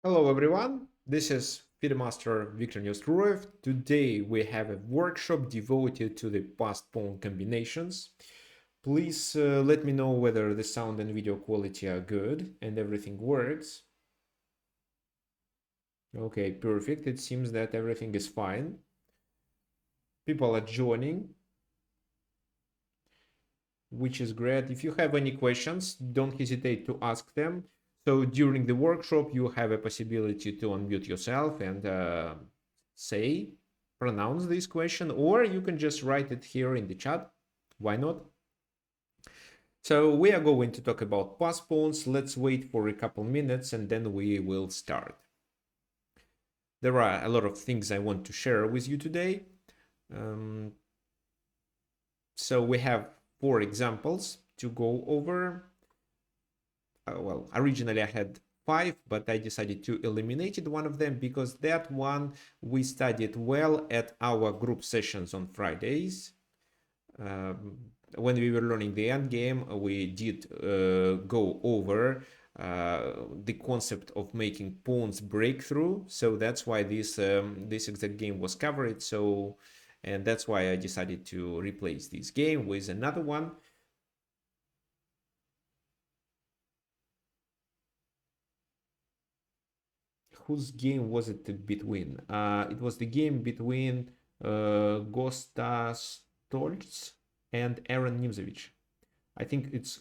Hello everyone, this is Master Viktor Neustroev. Today we have a workshop devoted to the passed pawn combinations. Please let me know whether the sound and video quality are good and everything works. Okay, perfect. It seems that everything is fine. People are joining, which is great. If you have any questions, don't hesitate to ask them. So during the workshop, you have a possibility to unmute yourself and say, pronounce this question, or you can just write it here in the chat. Why not? So we are going to talk about passed pawns. Let's wait for a couple minutes and then we will start. There are a lot of things I want to share with you today. So we have 4 examples to go over. Well, originally I had 5, but I decided to eliminate one of them because that one we studied well at our group sessions on Fridays. When we were learning the endgame, we did go over the concept of making pawns breakthrough. So that's why this exact game was covered. And that's why I decided to replace this game with another one. Whose game was it between? It was the game between Gosta Stolz and Aaron Nimzovich. I think it's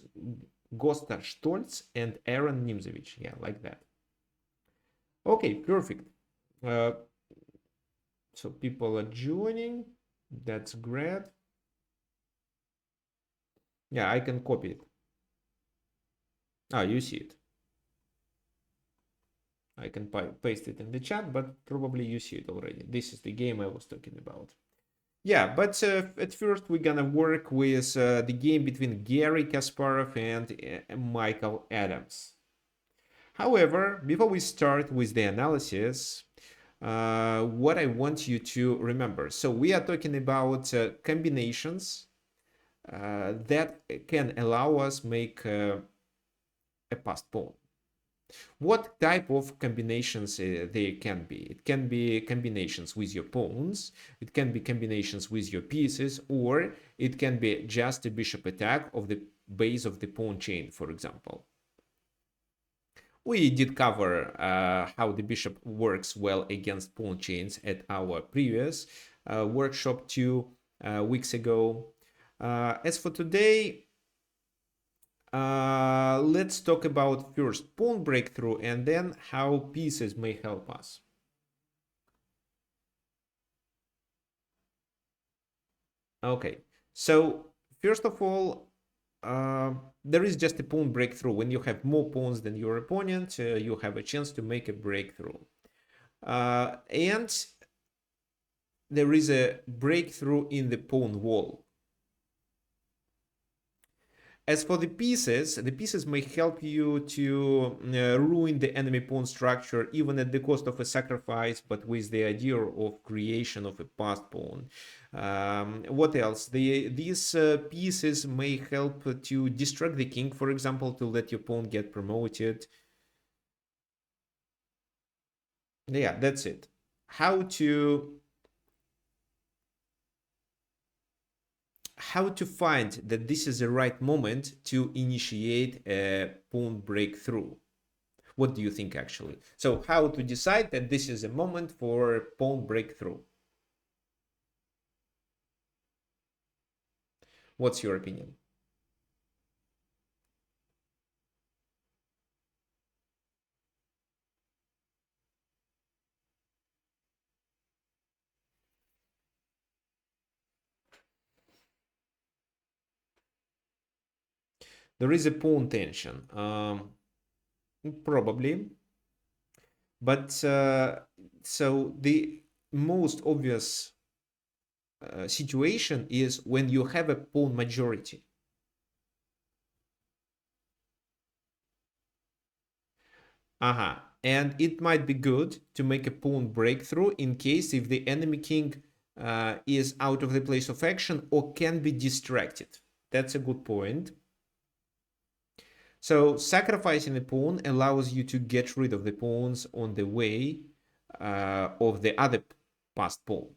Gosta Stolz and Aaron Nimzovich. Yeah, like that. Okay, perfect. Uh, so people are joining. That's great. Yeah, I can copy it. Ah, you see it. I can paste it in the chat, but probably you see it already. This is the game I was talking about. Yeah, but at first we're gonna work with the game between Gary Kasparov and Michael Adams. However, before we start with the analysis, what I want you to remember. So we are talking about combinations that can allow us make a passed pawn. What type of combinations they can be? It can be combinations with your pawns, it can be combinations with your pieces, or it can be just a bishop attack of the base of the pawn chain, for example. We did cover how the bishop works well against pawn chains at our previous workshop 2 weeks ago. As for today, let's talk about first pawn breakthrough and then how pieces may help us. Okay, so first of all, there is just a pawn breakthrough. When you have more pawns than your opponent, you have a chance to make a breakthrough. And there is a breakthrough in the pawn wall. As for the pieces may help you to ruin the enemy pawn structure even at the cost of a sacrifice, but with the idea of creation of a passed pawn. What else? These pieces may help to distract the king, for example, to let your pawn get promoted. Yeah, that's it. How to find that this is the right moment to initiate a pawn breakthrough? What do you think actually? So how to decide that this is a moment for pawn breakthrough? What's your opinion? There is a pawn tension, probably, but so the most obvious situation is when you have a pawn majority. And it might be good to make a pawn breakthrough in case if the enemy king is out of the place of action or can be distracted. That's a good point. So sacrificing a pawn allows you to get rid of the pawns on the way of the other passed pawn.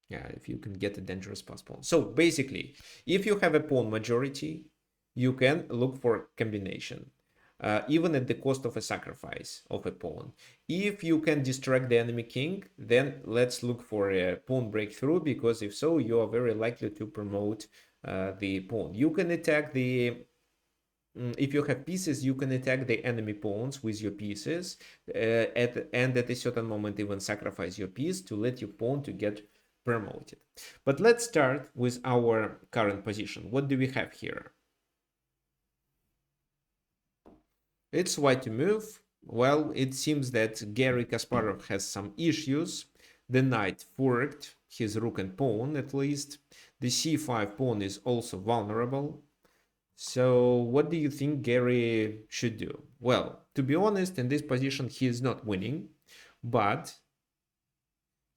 Yeah, if you can get a dangerous passed pawn. So basically, if you have a pawn majority, you can look for combination. Even at the cost of a sacrifice of a pawn. If you can distract the enemy king, then let's look for a pawn breakthrough, because if so, you are very likely to promote the pawn. You can attack the if you have pieces, you can attack the enemy pawns with your pieces, and at a certain moment even sacrifice your piece to let your pawn to get promoted. But let's start with our current position. What do we have here? It's white to move. Well, it seems that Garry Kasparov has some issues. The knight forked his rook and pawn, at least. The c5 pawn is also vulnerable. So what do you think Garry should do? Well, to be honest, in this position, he is not winning, but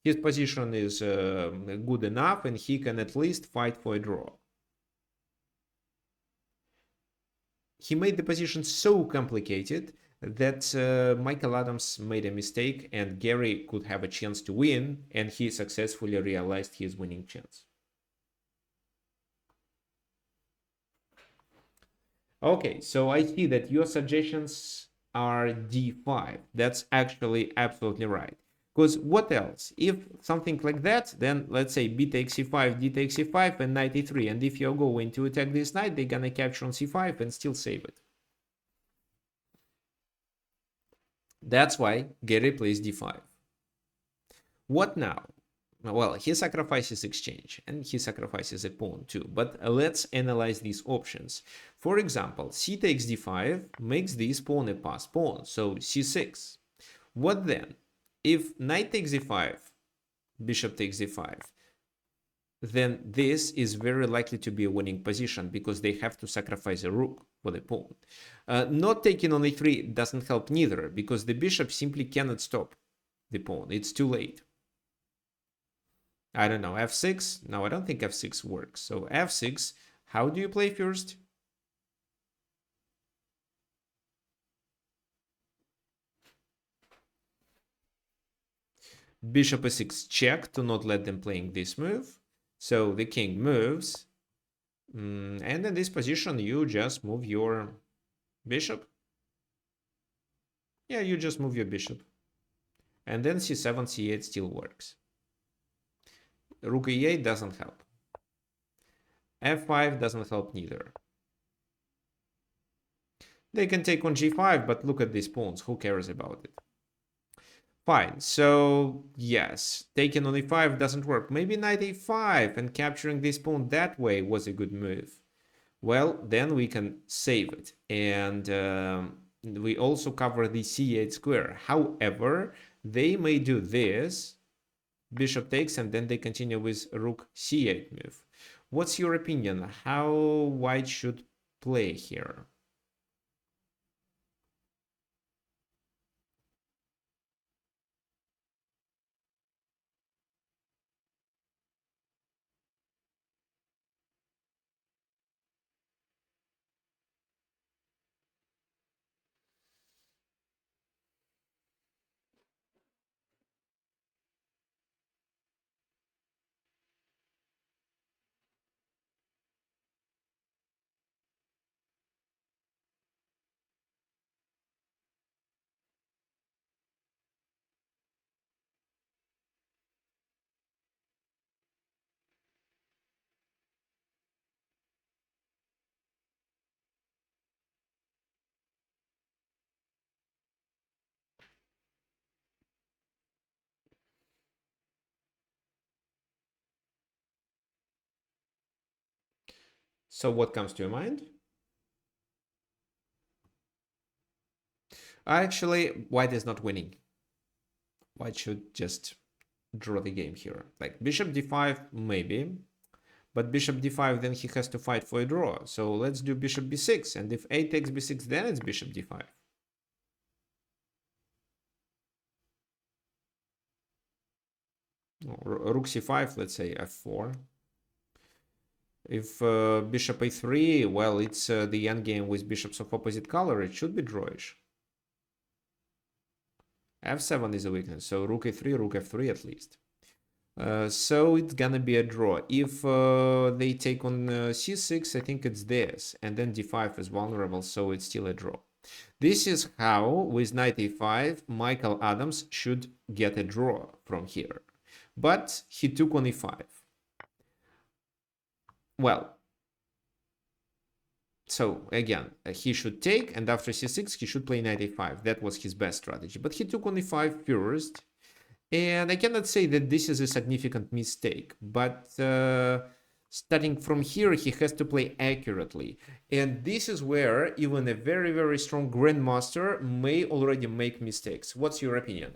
his position is good enough and he can at least fight for a draw. He made the position so complicated that Michael Adams made a mistake and Garry could have a chance to win, and he successfully realized his winning chance. Okay, so I see that your suggestions are d5. That's actually absolutely right. Because what else? If something like that, then let's say b takes c5, d takes c5, and knight e3. And if you're going to attack this knight, they're gonna capture on c5 and still save it. That's why Garry plays d5. What now? Well, he sacrifices exchange and he sacrifices a pawn too. But let's analyze these options. For example, c takes d5 makes this pawn a passed pawn, so c6. What then? If knight takes d5, bishop takes d5, then this is very likely to be a winning position because they have to sacrifice a rook for the pawn. Not taking on e3 doesn't help neither, because the bishop simply cannot stop the pawn. It's too late. I don't know, f6? No, I don't think f6 works. So f6, how do you play first? Bishop e6 check to not let them playing this move. So the king moves. And in this position, you just move your bishop. Yeah, you just move your bishop. And then c7, c8 still works. Rook e8 doesn't help. f5 doesn't help neither. They can take on g5, but look at these pawns. Who cares about it? Fine. So, yes, taking on e5 doesn't work. Maybe knight a5 and capturing this pawn that way was a good move. Well, then we can save it. And we also cover the c8 square. However, they may do this. Bishop takes, and then they continue with rook c8 move. What's your opinion? How white should play here? So what comes to your mind? Actually, white is not winning. White should just draw the game here. Like bishop d5, maybe. But bishop d5, then he has to fight for a draw. So let's do bishop b6. And if a takes b6, then it's bishop d5. Rook c5, let's say f4. If bishop a3, well, it's the endgame with bishops of opposite color. It should be drawish. f7 is a weakness, so rook a3, rook f3 at least. So it's gonna be a draw. If they take on c6, I think it's this, and then d5 is vulnerable, so it's still a draw. This is how, with knight a5, Michael Adams should get a draw from here. But he took on e5. Well, so again, he should take, and after c6, he should play knight a5. That was his best strategy. But he took on e5 first. And I cannot say that this is a significant mistake, but starting from here, he has to play accurately. And this is where even a very, very strong grandmaster may already make mistakes. What's your opinion?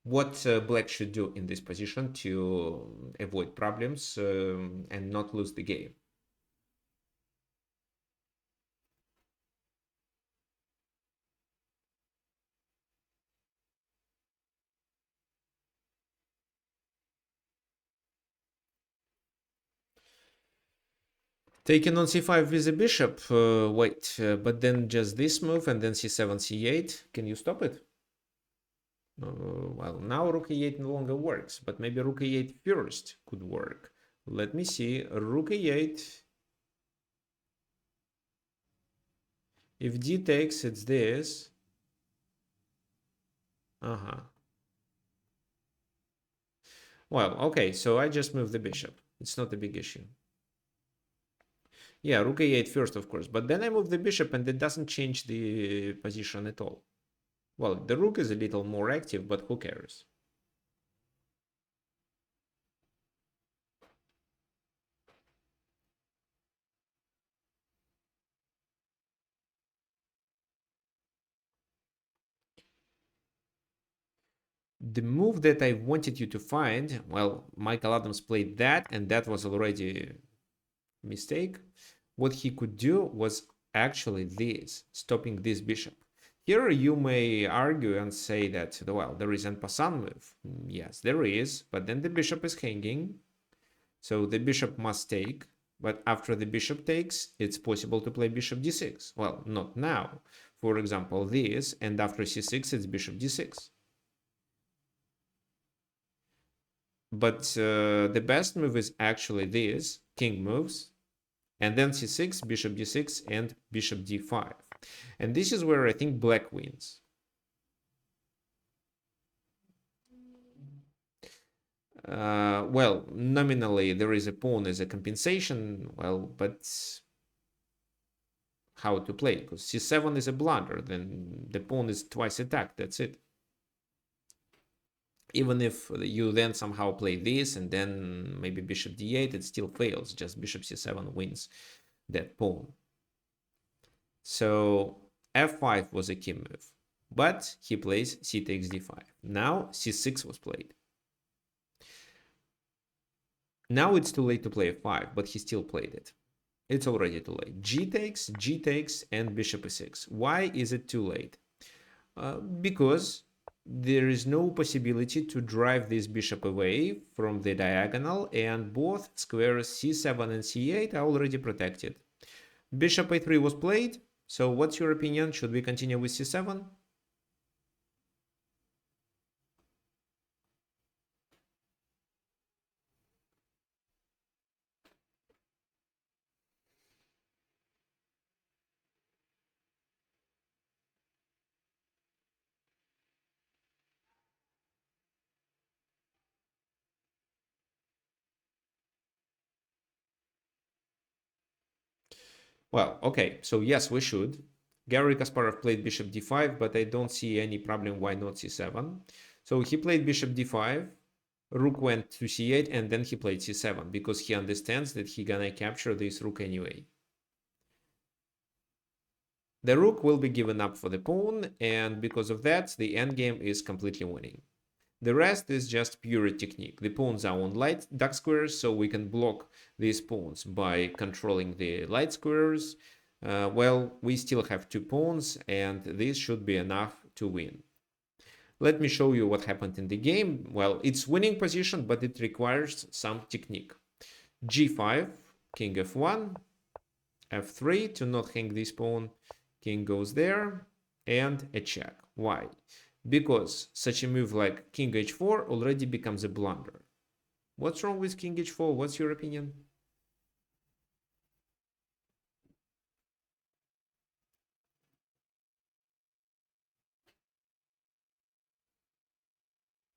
What black should do in this position to avoid problems and not lose the game? Taking on c5 with a bishop, wait, but then just this move and then c7, c8, can you stop it? Well, now rook e8 no longer works, but maybe rook e8 first could work. Let me see, rook e8. If d takes, it's this. Well, okay, so I just moved the bishop. It's not a big issue. Yeah, rook e8 first, of course, but then I move the bishop and it doesn't change the position at all. Well, the rook is a little more active, but who cares? The move that I wanted you to find, well, Michael Adams played that, and that was already a mistake. What he could do was actually this, stopping this bishop. Here you may argue and say that, well, there is an en passant move. Yes, there is, but then the bishop is hanging, so the bishop must take. But after the bishop takes, it's possible to play bishop d6. Well, not now. For example, this, and after c6, it's bishop d6. But the best move is actually this, king moves, and then c6, bishop d6, and bishop d5. And this is where I think black wins. Well, nominally there is a pawn as a compensation, well, but how to play? Because c7 is a blunder, then the pawn is twice attacked, that's it. Even if you then somehow play this and then maybe bishop d8, it still fails, just bishop c7 wins that pawn. So f5 was a key move, but he plays c takes d5. Now c6 was played. Now it's too late to play f5, but he still played it. It's already too late. G takes, and bishop e6. Why is it too late? Because there is no possibility to drive this bishop away from the diagonal, and both squares c7 and c8 are already protected. Bishop a3 was played, so what's your opinion? Should we continue with c7? Well, okay, so yes, we should. Garry Kasparov played bishop d5, but I don't see any problem why not c7. So he played bishop d5, rook went to c8, and then he played c7 because he understands that he gonna capture this rook anyway. The rook will be given up for the pawn, and because of that, the endgame is completely winning. The rest is just pure technique. The pawns are on light dark squares, so we can block these pawns by controlling the light squares. Well, we still have two pawns, and this should be enough to win. Let me show you what happened in the game. Well, it's winning position, but it requires some technique. G5, king f1, f3 to not hang this pawn. King goes there, and a check. Why? Because such a move like king h4 already becomes a blunder. What's wrong with king h4? What's your opinion?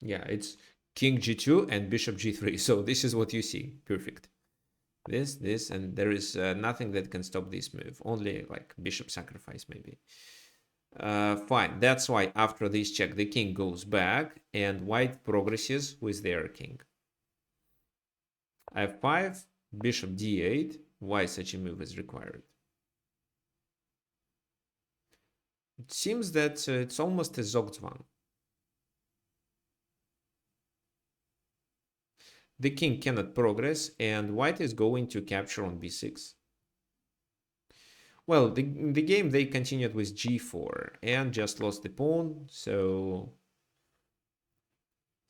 Yeah, it's king g2 and bishop g3. So this is what you see. Perfect. This, and there is nothing that can stop this move. Only like bishop sacrifice maybe. Fine. That's why after this check, the king goes back and white progresses with their king. f5, bishop d8. Why such a move is required? It seems that it's almost a Zugzwang. The king cannot progress, and white is going to capture on b6. Well, the game they continued with g4 and just lost the pawn, so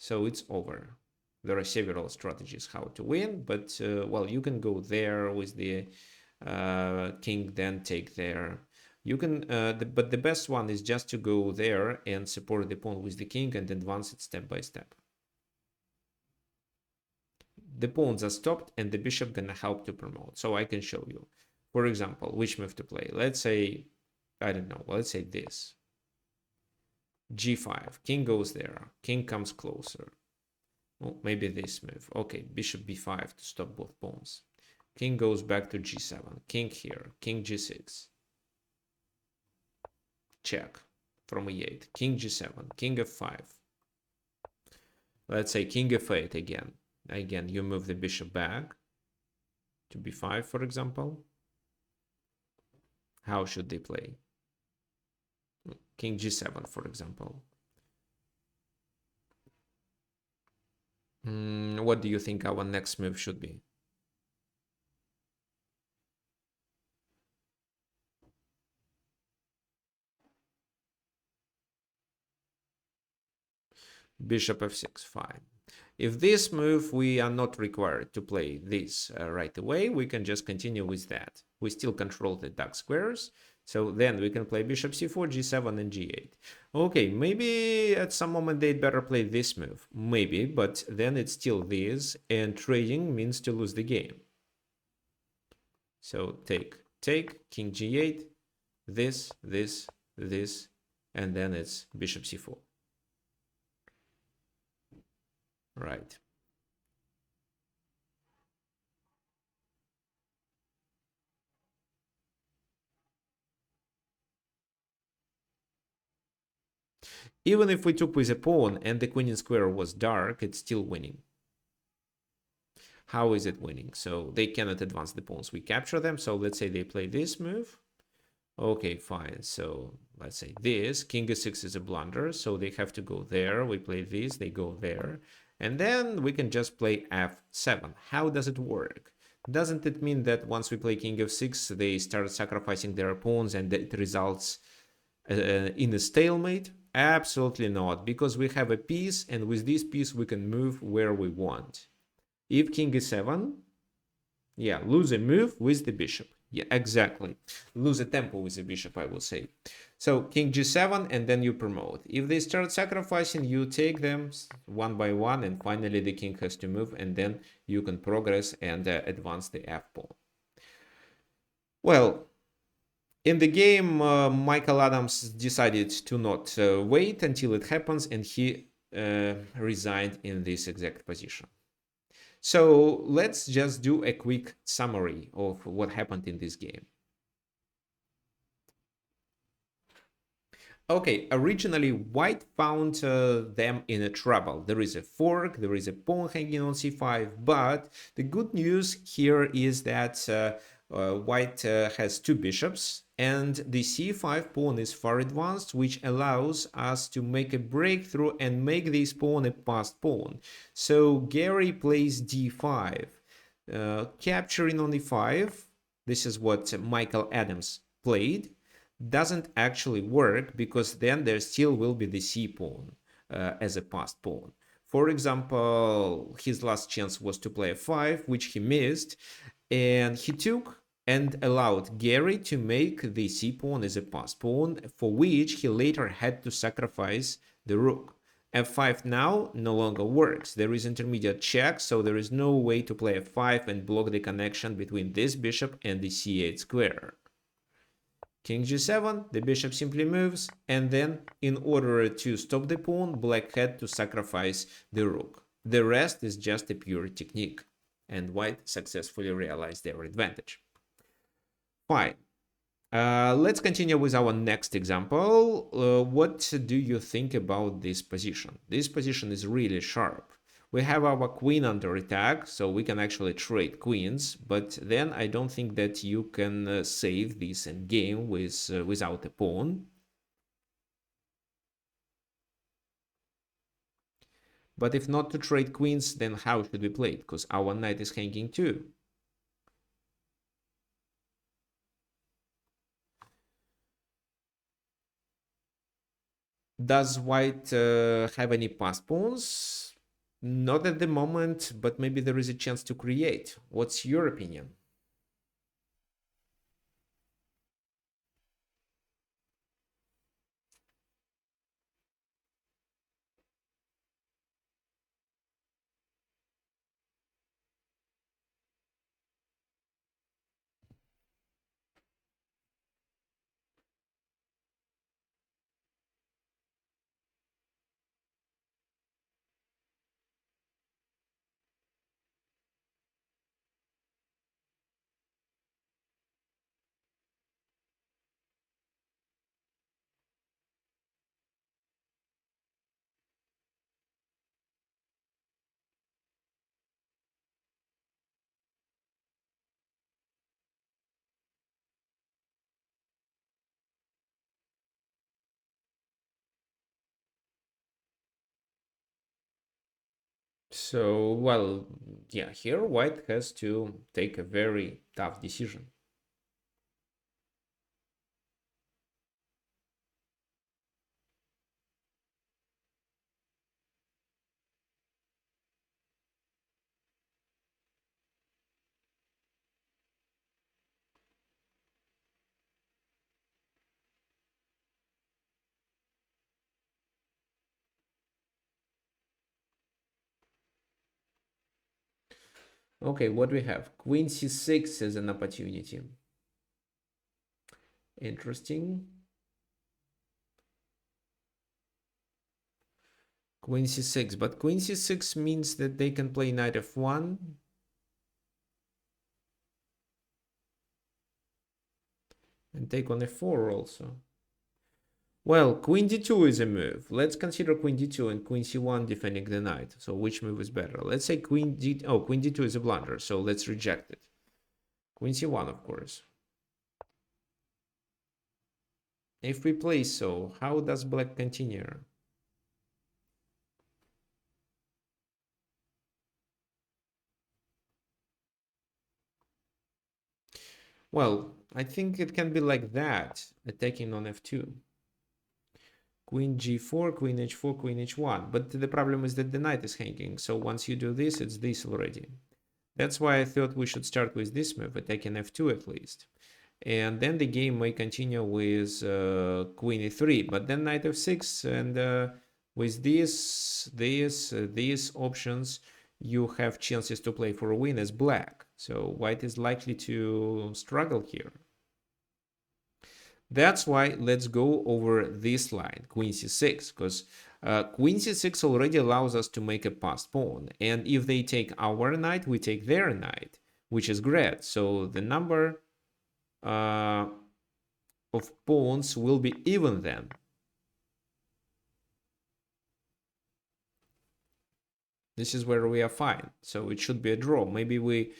it's over. There are several strategies how to win, but well, you can go there with the king, then take there. You can, but the best one is just to go there and support the pawn with the king and advance it step by step. The pawns are stopped and the bishop gonna help to promote. So I can show you, for example, which move to play. Let's say, I don't know, let's say this. g5, king goes there, king comes closer. Well, maybe this move. Okay, bishop b5 to stop both pawns. King goes back to g7, king here, king g6. Check from e8, king g7, king f5. Let's say king f8 again. Again, you move the bishop back to b5, for example. How should they play? King g7, for example. What do you think our next move should be? Bishop f6, fine. If this move, we are not required to play this right away, we can just continue with that. We still control the dark squares, so then we can play bishop c4, g7, and g8. Okay, maybe at some moment they'd better play this move. Maybe, but then it's still this, and trading means to lose the game. So take, king g8, this, and then it's bishop c4. Right. Even if we took with a pawn and the queen in square was dark, it's still winning. How is it winning? So they cannot advance the pawns. We capture them. So let's say they play this move. Okay, fine. So let's say this. King e6 is a blunder. So they have to go there. We play this. They go there. And then we can just play f7. How does it work? Doesn't it mean that once we play king f6, they start sacrificing their pawns and it results in a stalemate? Absolutely not, because we have a piece, and with this piece we can move where we want. If king e7, yeah, lose a move with the bishop. Yeah, exactly. Lose a tempo with the bishop, I will say. So king g7, and then you promote. If they start sacrificing, you take them one by one, and finally the king has to move, and then you can progress and advance the f pawn. Well, in the game, Michael Adams decided to not wait until it happens, and he resigned in this exact position. So let's just do a quick summary of what happened in this game. Okay, originally white found them in a trouble. There is a fork, there is a pawn hanging on c5, but the good news here is that white has two bishops, and the c5 pawn is far advanced, which allows us to make a breakthrough and make this pawn a passed pawn. So Gary plays d5, capturing on e5. This is what Michael Adams played. Doesn't actually work, because then there still will be the c pawn. as a passed pawn. For example, his last chance was to play f5, which he missed, and he took and allowed Gary to make the c pawn as a passed pawn, for which he later had to sacrifice the rook. f5 now no longer works. There is intermediate check, so there is no way to play f5 and block the connection between this bishop and the c8 square. King g7, the bishop simply moves, and then in order to stop the pawn, black had to sacrifice the rook. The rest is just a pure technique, and white successfully realized their advantage. Fine. Let's continue with our next example. What do you think about this position? This position is really sharp. We have our queen under attack, so we can actually trade queens, but then I don't think that you can save this endgame without a pawn. But if not to trade queens, then how should we play it? Because our knight is hanging too. Does white have any passed pawns? Not at the moment, but maybe there is a chance to create. What's your opinion? So, well, yeah, here white has to take a very tough decision. Okay, what we have? Queen c6 as an opportunity. Interesting. Queen c6, but queen c6 means that they can play knight f1. And take on f4 also. Well, queen d2 is a move. Let's consider queen d2 and queen c1 defending the knight. So which move is better? Let's say queen d2 is a blunder, so let's reject it. Queen c1, of course. If we play so, how does black continue? Well, I think it can be like that, attacking on f2. Queen g4, queen h4, queen h1. But the problem is that the knight is hanging. So once you do this, it's this already. That's why I thought we should start with this move, attacking f2 at least. And then the game may continue with queen e3, but then knight f6, and with these options, you have chances to play for a win as black. So white is likely to struggle here. That's why let's go over this line, queen c6, because queen c6 already allows us to make a passed pawn. And if they take our knight, we take their knight, which is great. So the number of pawns will be even then. This is where we are fine. So it should be a draw. Maybe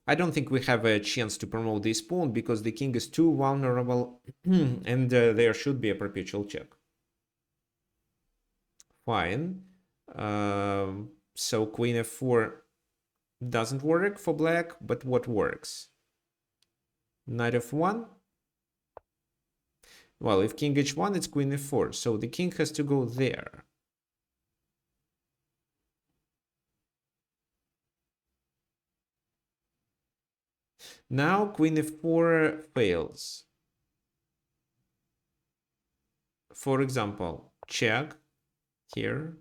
I don't think we have a chance to promote this pawn because the king is too vulnerable and there should be a perpetual check. Fine. So queen f4 doesn't work for black, but what works? Knight f1. Well, if king h1, it's queen f4, so the king has to go there. Now queen f4 fails. For example, check here,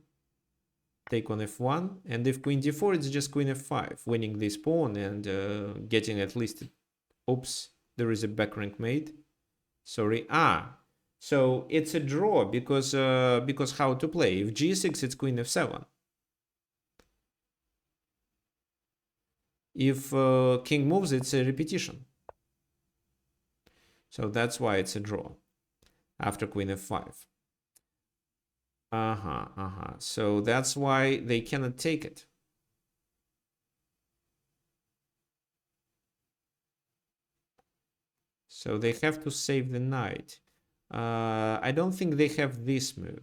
take on f1, and if queen d4, it's just queen f5, winning this pawn and getting at least, oops, there is a back rank mate. Sorry, so it's a draw because how to play. If g6, it's queen f7. If king moves, it's a repetition. So that's why it's a draw after queen f5. So that's why they cannot take it. So they have to save the knight. I don't think they have this move.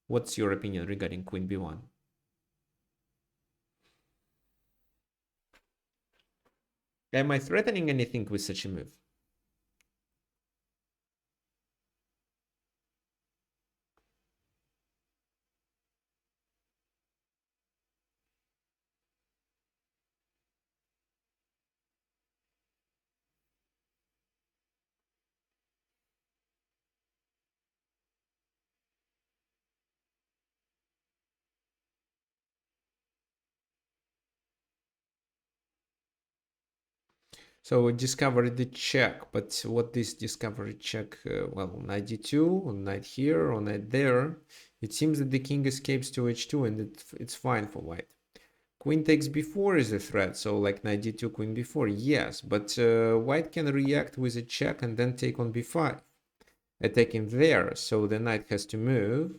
What's your opinion regarding queen b1? Am I threatening anything with such a move? So we discovered the check, but what this discovery check? Well, knight d2, knight here, or knight there. It seems that the king escapes to h2 and it's fine for white. Queen takes b4 is a threat, so like knight d2, queen b4, yes, but white can react with a check and then take on b5, attacking there, so the knight has to move.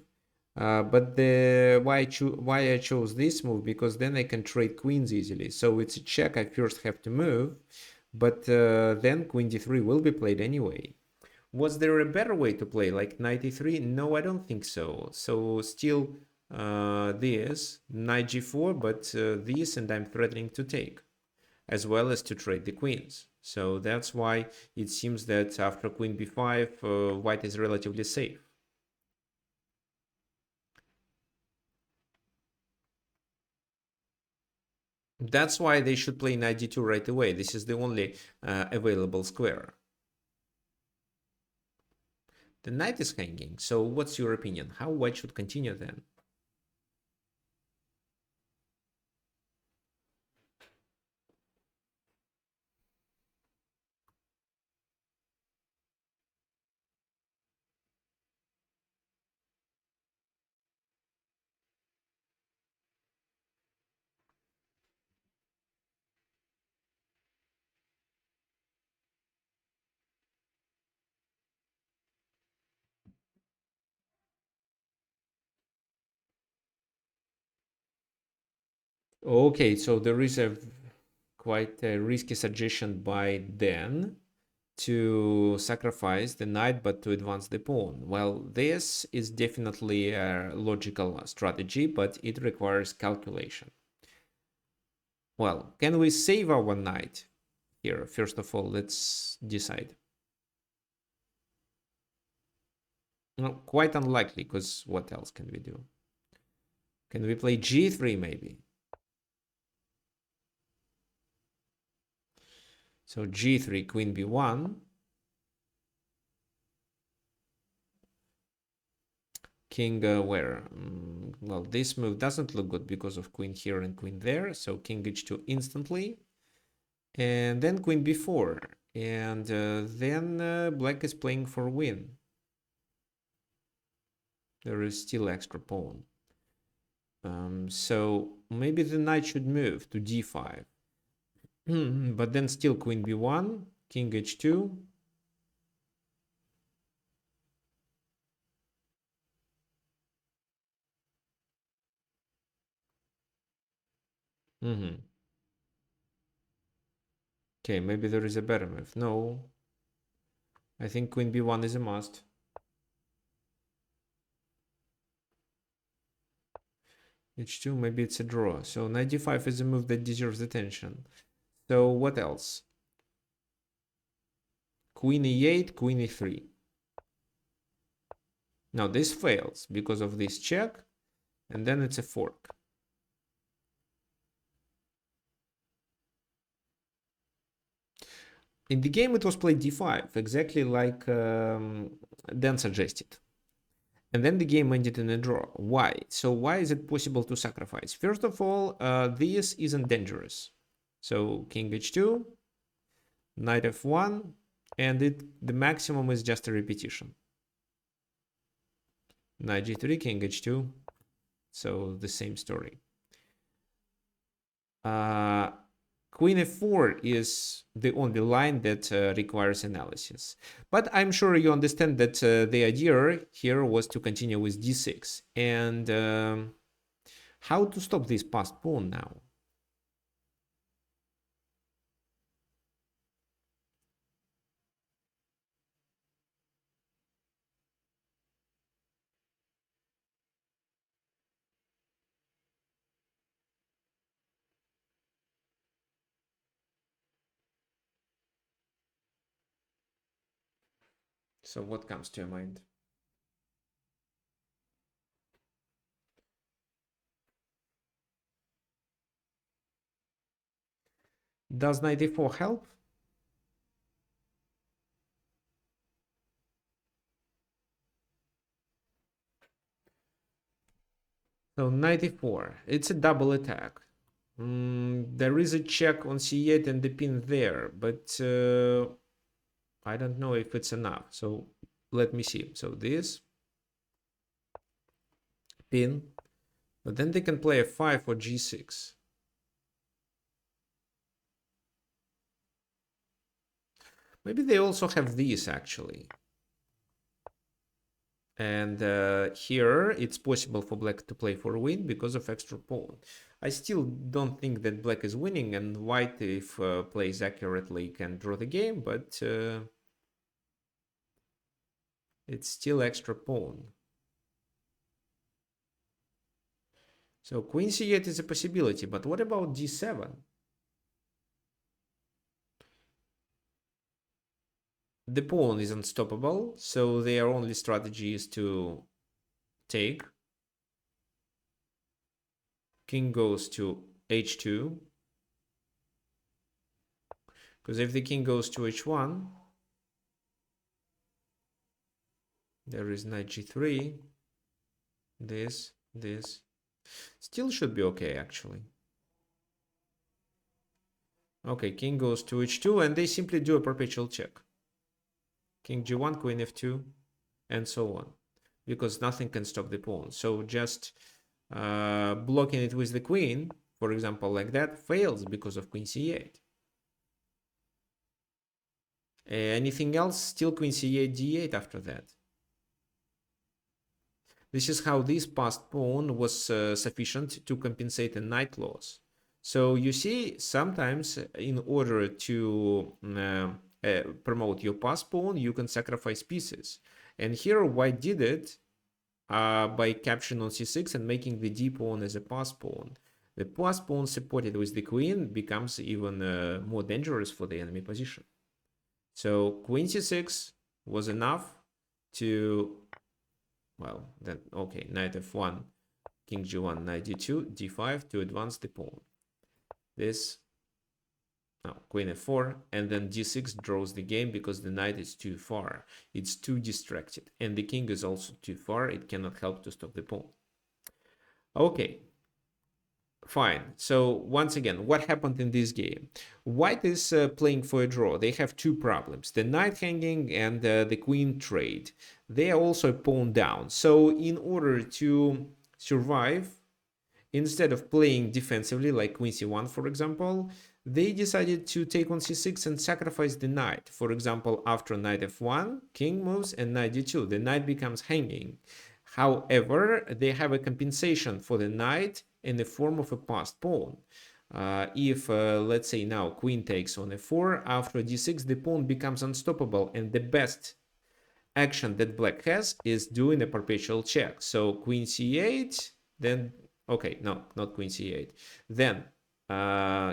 But why I chose this move, because then I can trade queens easily. So it's a check, I first have to move, but then queen d3 will be played anyway. Was there a better way to play, like knight e3? No, I don't think so. So still this, knight g4, but this, and I'm threatening to take, as well as to trade the queens. So that's why it seems that after queen b5, white is relatively safe. That's why they should play knight d2 right away. This is the only available square. The knight is hanging. So what's your opinion? How white should continue then? Okay, so there is a quite a risky suggestion by Dan to sacrifice the knight but to advance the pawn. Well, this is definitely a logical strategy, but it requires calculation. Well, can we save our knight here? First of all, let's decide. No, quite unlikely, because what else can we do? Can we play g3 maybe? So g3, queen b1. King where? Well, this move doesn't look good because of queen here and queen there. So king h2 instantly. And then queen b4. And then black is playing for win. There is still extra pawn. So maybe the knight should move to d5. But then still queen b1, king h2. Okay, maybe there is a better move. No, I think queen b1 is a must. h2, maybe it's a draw. So knight d5 is a move that deserves attention. So what else? Queen e8, queen e3. Now this fails because of this check, and then it's a fork. In the game, it was played d5, exactly like Dan suggested. And then the game ended in a draw. Why? So why is it possible to sacrifice? First of all, this isn't dangerous. So king h2, knight f1, and the maximum is just a repetition. Knight g3, king h2, so the same story. Queen f4 is the only line that requires analysis. But I'm sure you understand that the idea here was to continue with d6. And how to stop this passed pawn now? So what comes to your mind? Does knight e4 help? So knight e4, it's a double attack. There is a check on c8 and the pin there, but I don't know if it's enough. So let me see. So this pin, but then they can play f5 or g6. Maybe they also have these actually. And here it's possible for black to play for a win because of extra pawn. I still don't think that black is winning, and white, if plays accurately, can draw the game, but it's still extra pawn. So queen c8 is a possibility, but what about d7? The pawn is unstoppable, so their only strategy is to take. King goes to h2. Because if the king goes to h1, there is knight g3. This. Still should be okay, actually. Okay, king goes to h2, and they simply do a perpetual check. King g1, queen f2, and so on. Because nothing can stop the pawn. So just blocking it with the queen, for example, like that, fails because of queen c8. Anything else, still queen c8, d8 after that. This is how this passed pawn was sufficient to compensate a knight loss. So you see, sometimes in order to promote your passed pawn, you can sacrifice pieces. And here white did it by capturing on c6 and making the d pawn as a passed pawn. The passed pawn supported with the queen becomes even more dangerous for the enemy position. So queen c6 was enough to, well, then, okay, knight f1, king g1, knight d2, d5 to advance the pawn. This, no, queen f4, and then d6 draws the game because the knight is too far. It's too distracted, and the king is also too far. It cannot help to stop the pawn. Okay, fine. So once again, what happened in this game? White is playing for a draw. They have two problems: the knight hanging and the queen trade. They are also pawn down. So in order to survive, instead of playing defensively like queen c1, for example, they decided to take on c6 and sacrifice the knight. For example, after knight f1, king moves and knight d2. The knight becomes hanging. However, they have a compensation for the knight in the form of a passed pawn. If, let's say now, queen takes on f4, after d6, the pawn becomes unstoppable, and the best action that black has is doing a perpetual check. So queen c8, then, okay, no, not queen c8. Then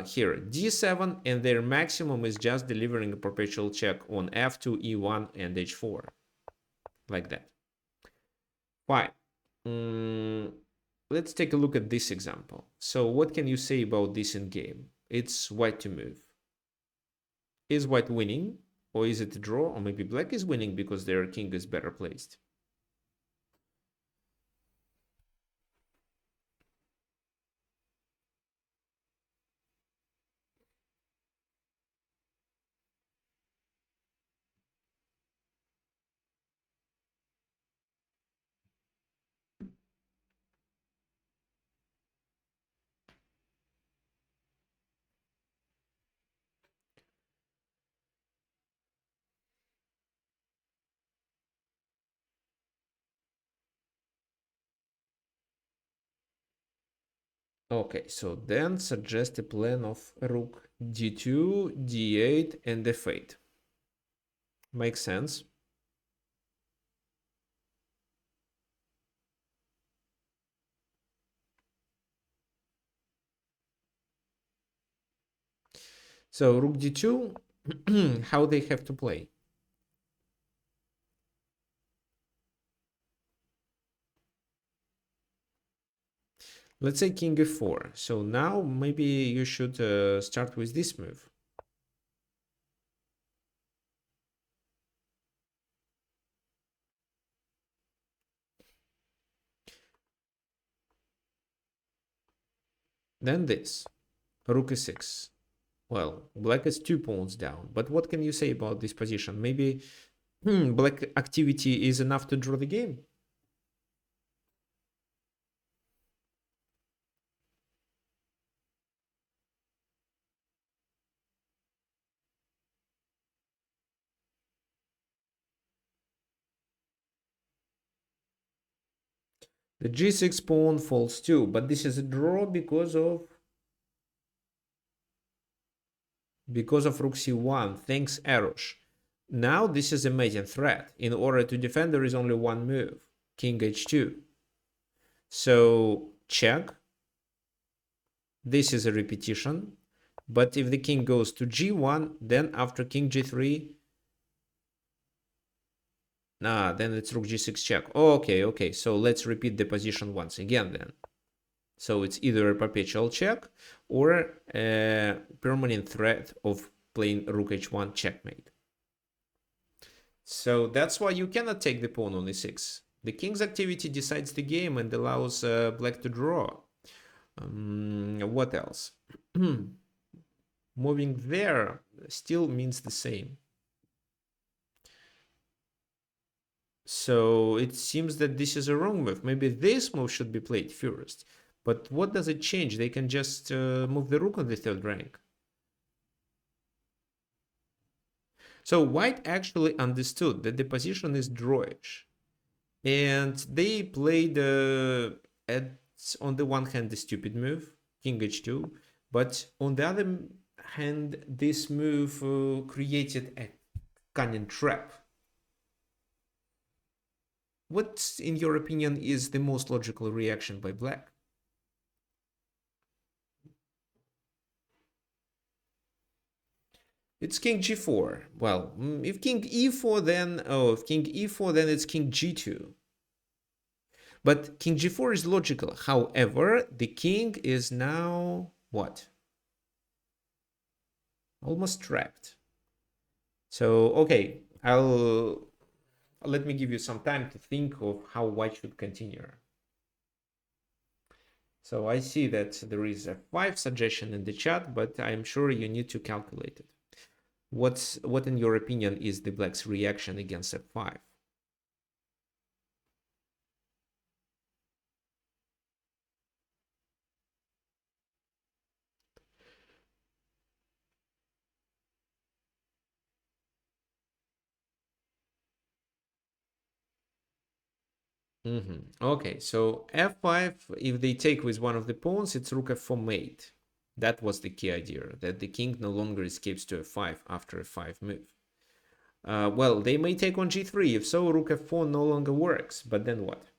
here, d7, and their maximum is just delivering a perpetual check on f2, e1, and h4, like that. Fine. Let's take a look at this example. So what can you say about this in game? It's white to move. Is white winning? Or is it a draw? Or maybe black is winning because their king is better placed. Okay, so then suggest a plan of rook d2, d8, and f8. Makes sense. So rook d2, how they have to play? Let's say king f4. So now maybe you should start with this move. Then this, rook e6. Well, black is 2 pawns down, but what can you say about this position? Maybe black activity is enough to draw the game? The g6 pawn falls too, but this is a draw because of rook c1. Thanks, Erosh. Now this is a mating threat. In order to defend, there is only one move, king h2. So check. This is a repetition. But if the king goes to g1, then after king g3, then it's rook g6 check. Okay. So let's repeat the position once again then. So it's either a perpetual check or a permanent threat of playing rook h1 checkmate. So that's why you cannot take the pawn on e6. The king's activity decides the game and allows black to draw. What else? Moving there still means the same. So it seems that this is a wrong move. Maybe this move should be played first. But what does it change? They can just move the rook on the third rank. So white actually understood that the position is drawish. And they played, on the one hand, the stupid move, king h2. But on the other hand, this move created a cunning trap. What, in your opinion, is the most logical reaction by black? It's king g4. Well, if king e4, then if king e4, then it's king g2. But king g4 is logical. However, the king is now what? Almost trapped. So okay, let me give you some time to think of how white should continue. So I see that there is a 5 suggestion in the chat, but I'm sure you need to calculate it. What in your opinion is the black's reaction against f5? Okay, so f5, if they take with one of the pawns, it's rook f4 mate. That was the key idea, that the king no longer escapes to f5 after a 5 move. Well, they may take on g3. If so, rook f4 no longer works. But then what?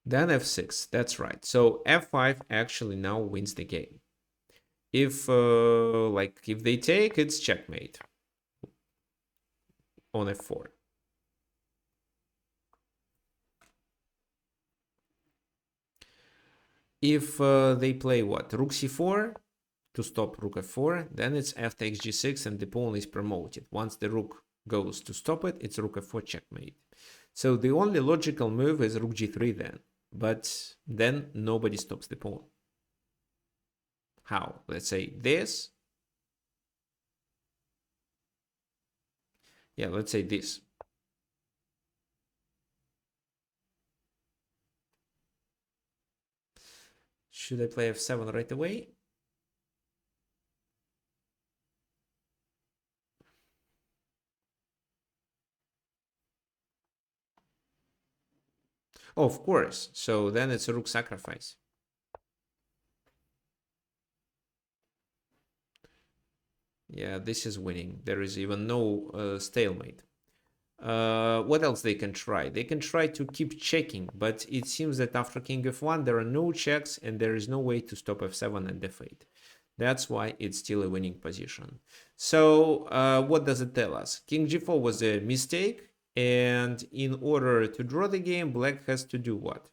Then f6. That's right. So f5 actually now wins the game. If if they take, it's checkmate on f4. If they play what? Rook c4, to stop rook f4, then it's f takes g6 and the pawn is promoted. Once the rook goes to stop it, it's rook f4 checkmate. So the only logical move is rook g3 then, but then nobody stops the pawn. How? Let's say this. Yeah, let's say this. Should I play f7 right away? Oh, of course. So then it's a rook sacrifice. Yeah, this is winning. There is even no stalemate. What else they can try? They can try to keep checking, but it seems that after king f1 there are no checks and there is no way to stop f7 and f8. That's why it's still a winning position. So what does it tell us? King g4 was a mistake, and in order to draw the game, black has to do what?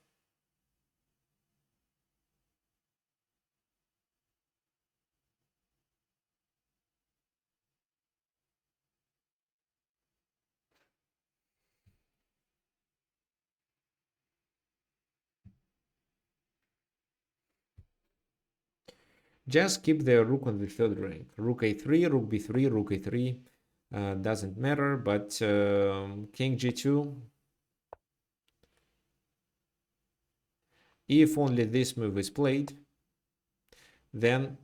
Just keep the rook on the third rank. Rook a3, rook b3, rook a3. Doesn't matter, but king g2. If only this move is played, then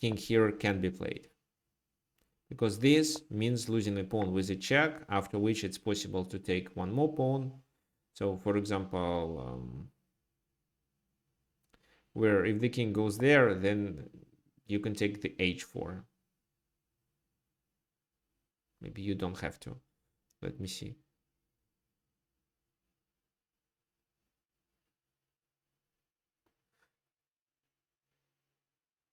king here can be played. Because this means losing a pawn with a check, after which it's possible to take one more pawn. So, for example, where if the king goes there, then you can take the h4. Maybe you don't have to. Let me see.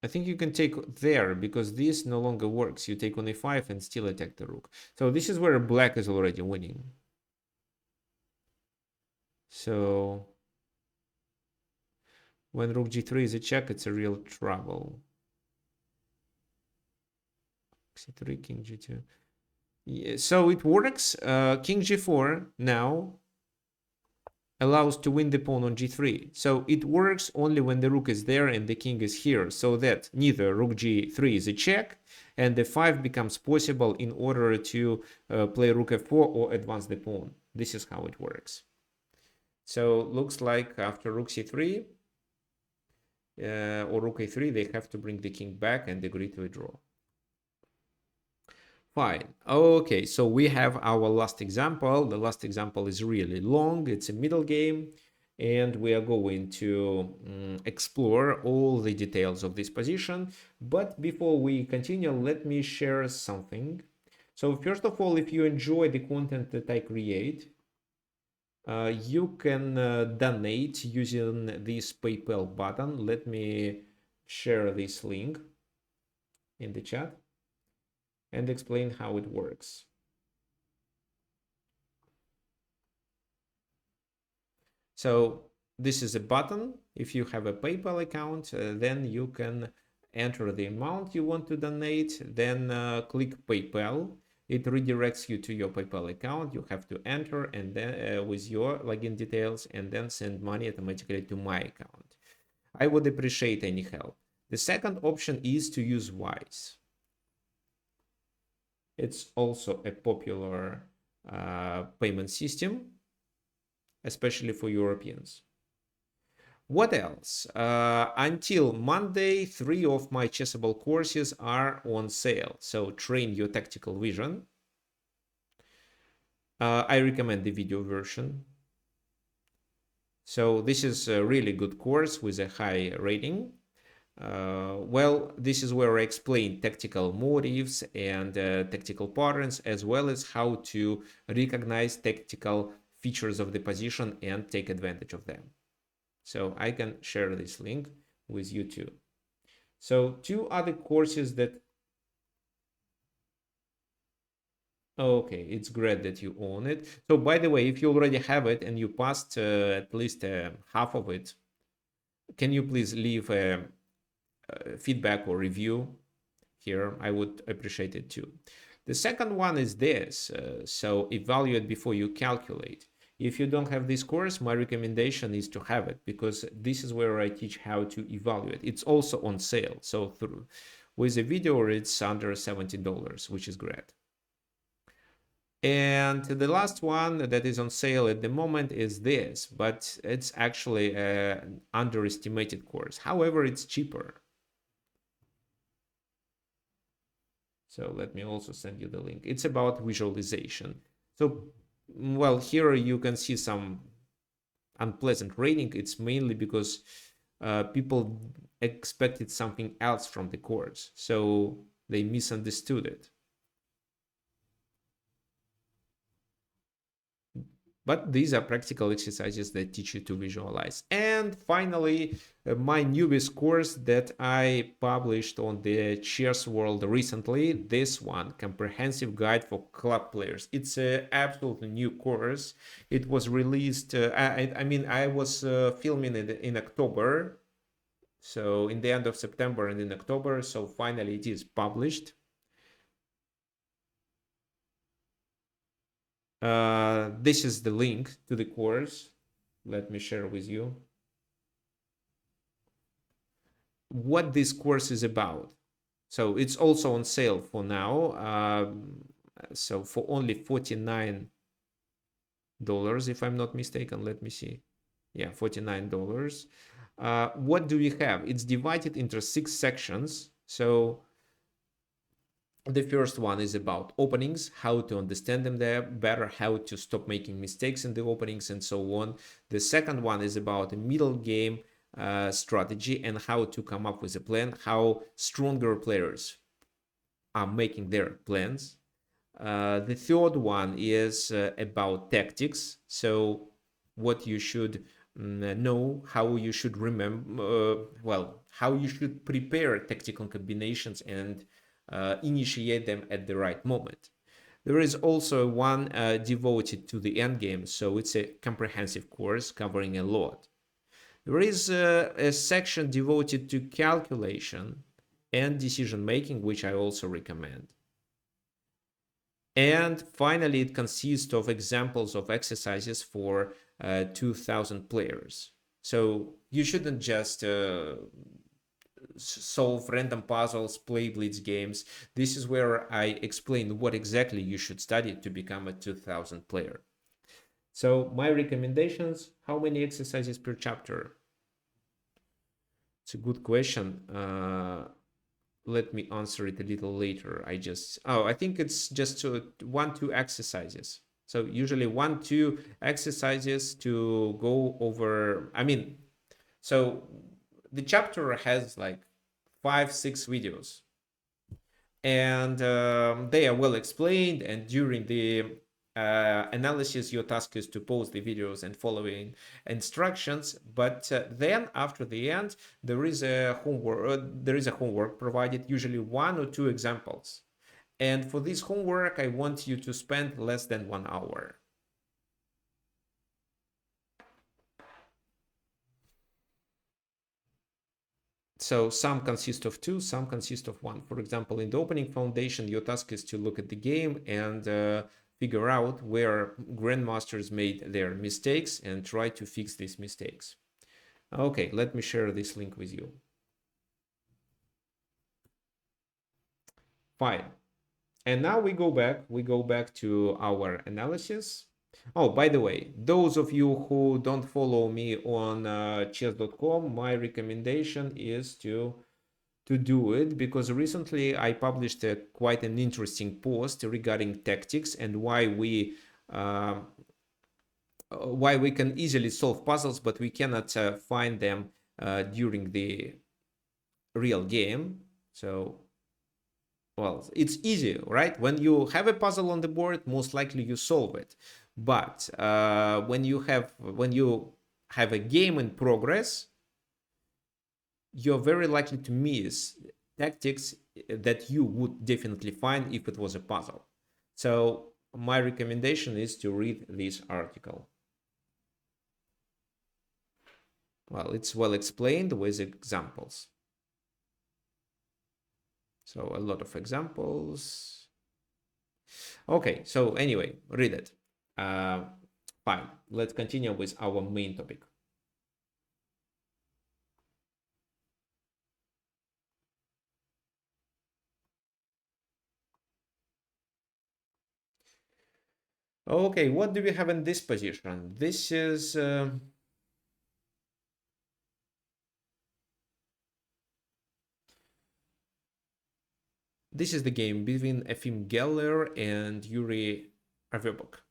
I think you can take there because this no longer works. You take on a5 and still attack the rook. So this is where black is already winning. So when rook g3 is a check, it's a real trouble. c3, king g2. Yeah, so it works. King g4 now allows to win the pawn on g3. So it works only when the rook is there and the king is here, so that neither rook g3 is a check and the 5 becomes possible in order to play rook f4 or advance the pawn. This is how it works. So looks like after rook c3 or rook a3, they have to bring the king back and agree to a draw. Fine. Okay, so we have our last example. The last example is really long. It's a middle game, and we are going to explore all the details of this position. But before we continue, let me share something. So first of all, if you enjoy the content that I create, you can donate using this PayPal button. Let me share this link in the chat and explain how it works. So this is a button. If you have a PayPal account, then you can enter the amount you want to donate, then click PayPal. It redirects you to your PayPal account. You have to enter and then with your login details and then send money automatically to my account. I would appreciate any help. The second option is to use Wise. It's also a popular payment system, especially for Europeans. What else? Until Monday, 3 of my Chessable courses are on sale. So train your tactical vision. I recommend the video version. So this is a really good course with a high rating. Well, this is where I explain tactical motives and tactical patterns, as well as how to recognize tactical features of the position and take advantage of them. So I can share this link with you too. So two other courses that, okay, it's great that you own it. So by the way, if you already have it and you passed at least half of it, can you please leave feedback or review here, I would appreciate it too. The second one is this. So evaluate before you calculate. If you don't have this course, my recommendation is to have it, because this is where I teach how to evaluate. It's also on sale. So through with a video, it's under $70, which is great. And the last one that is on sale at the moment is this, but it's actually an underestimated course. However, it's cheaper. So let me also send you the link. It's about visualization. So, well, here you can see some unpleasant rating. It's mainly because people expected something else from the course, so they misunderstood it. But these are practical exercises that teach you to visualize. And finally, my newest course that I published on the chess world recently, this one, Comprehensive Guide for Club Players. It's an absolutely new course. It was released, I was filming it in October. So in the end of September and in October. So finally it is published. This is the link to the course. Let me share with you what this course is about. So it's also on sale for now. So for only $49, if I'm not mistaken. Let me see. Yeah, $49. What do we have? It's divided into 6 sections. So the first one is about openings, how to understand them there better, how to stop making mistakes in the openings, and so on. The second one is about a middle game strategy and how to come up with a plan, how stronger players are making their plans. The third one is about tactics. So what you should know, how you should remember, how you should prepare tactical combinations and initiate them at the right moment. There is also one devoted to the endgame, so it's a comprehensive course covering a lot. There is a section devoted to calculation and decision making, which I also recommend. And finally, it consists of examples of exercises for 2,000 players. So you shouldn't just solve random puzzles, play blitz games. This is where I explain what exactly you should study to become a 2,000 player. So my recommendations, how many exercises per chapter? It's a good question. Let me answer it a little later. I think it's just 1-2 exercises. So usually 1-2 exercises to go over. So the chapter has like 5-6 videos, and they are well explained, and during the analysis your task is to pause the videos and following instructions. But then after the end there is a homework provided, usually 1 or 2 examples, and for this homework I want you to spend less than 1 hour. So some consist of 2, some consist of 1. For example, in the opening foundation, your task is to look at the game and figure out where grandmasters made their mistakes and try to fix these mistakes. Okay, let me share this link with you. Fine. And now we go back to our analysis. Oh, by the way, those of you who don't follow me on chess.com, my recommendation is to do it, because recently I published quite an interesting post regarding tactics and why we can easily solve puzzles, but we cannot find them during the real game. So, well, it's easy, right? When you have a puzzle on the board, most likely you solve it. But when you have a game in progress, you're very likely to miss tactics that you would definitely find if it was a puzzle. So my recommendation is to read this article. Well, it's well explained with examples. So a lot of examples. Okay, so anyway, read it. Fine, let's continue with our main topic. Okay, what do we have in this position? This is the game between Efim Geller and Yuri Averbuk.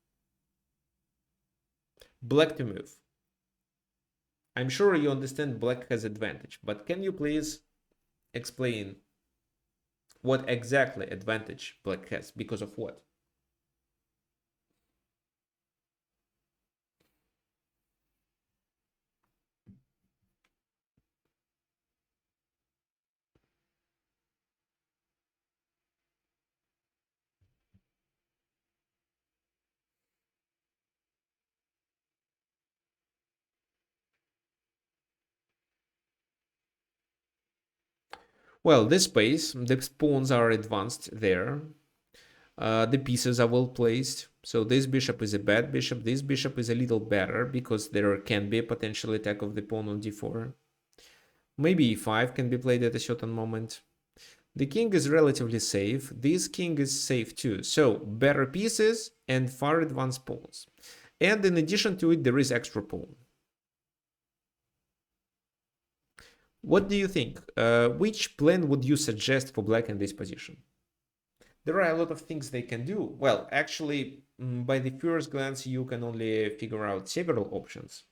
Black to move. I'm sure you understand black has advantage, but can you please explain what exactly advantage black has? Because of what? Well, this space, the pawns are advanced there. The pieces are well placed. So this bishop is a bad bishop. This bishop is a little better because there can be a potential attack of the pawn on d4. Maybe e5 can be played at a certain moment. The king is relatively safe. This king is safe too. So better pieces and far advanced pawns. And in addition to it, there is extra pawn. What do you think? Which plan would you suggest for black in this position? There are a lot of things they can do. Well, actually, by the first glance, you can only figure out several options.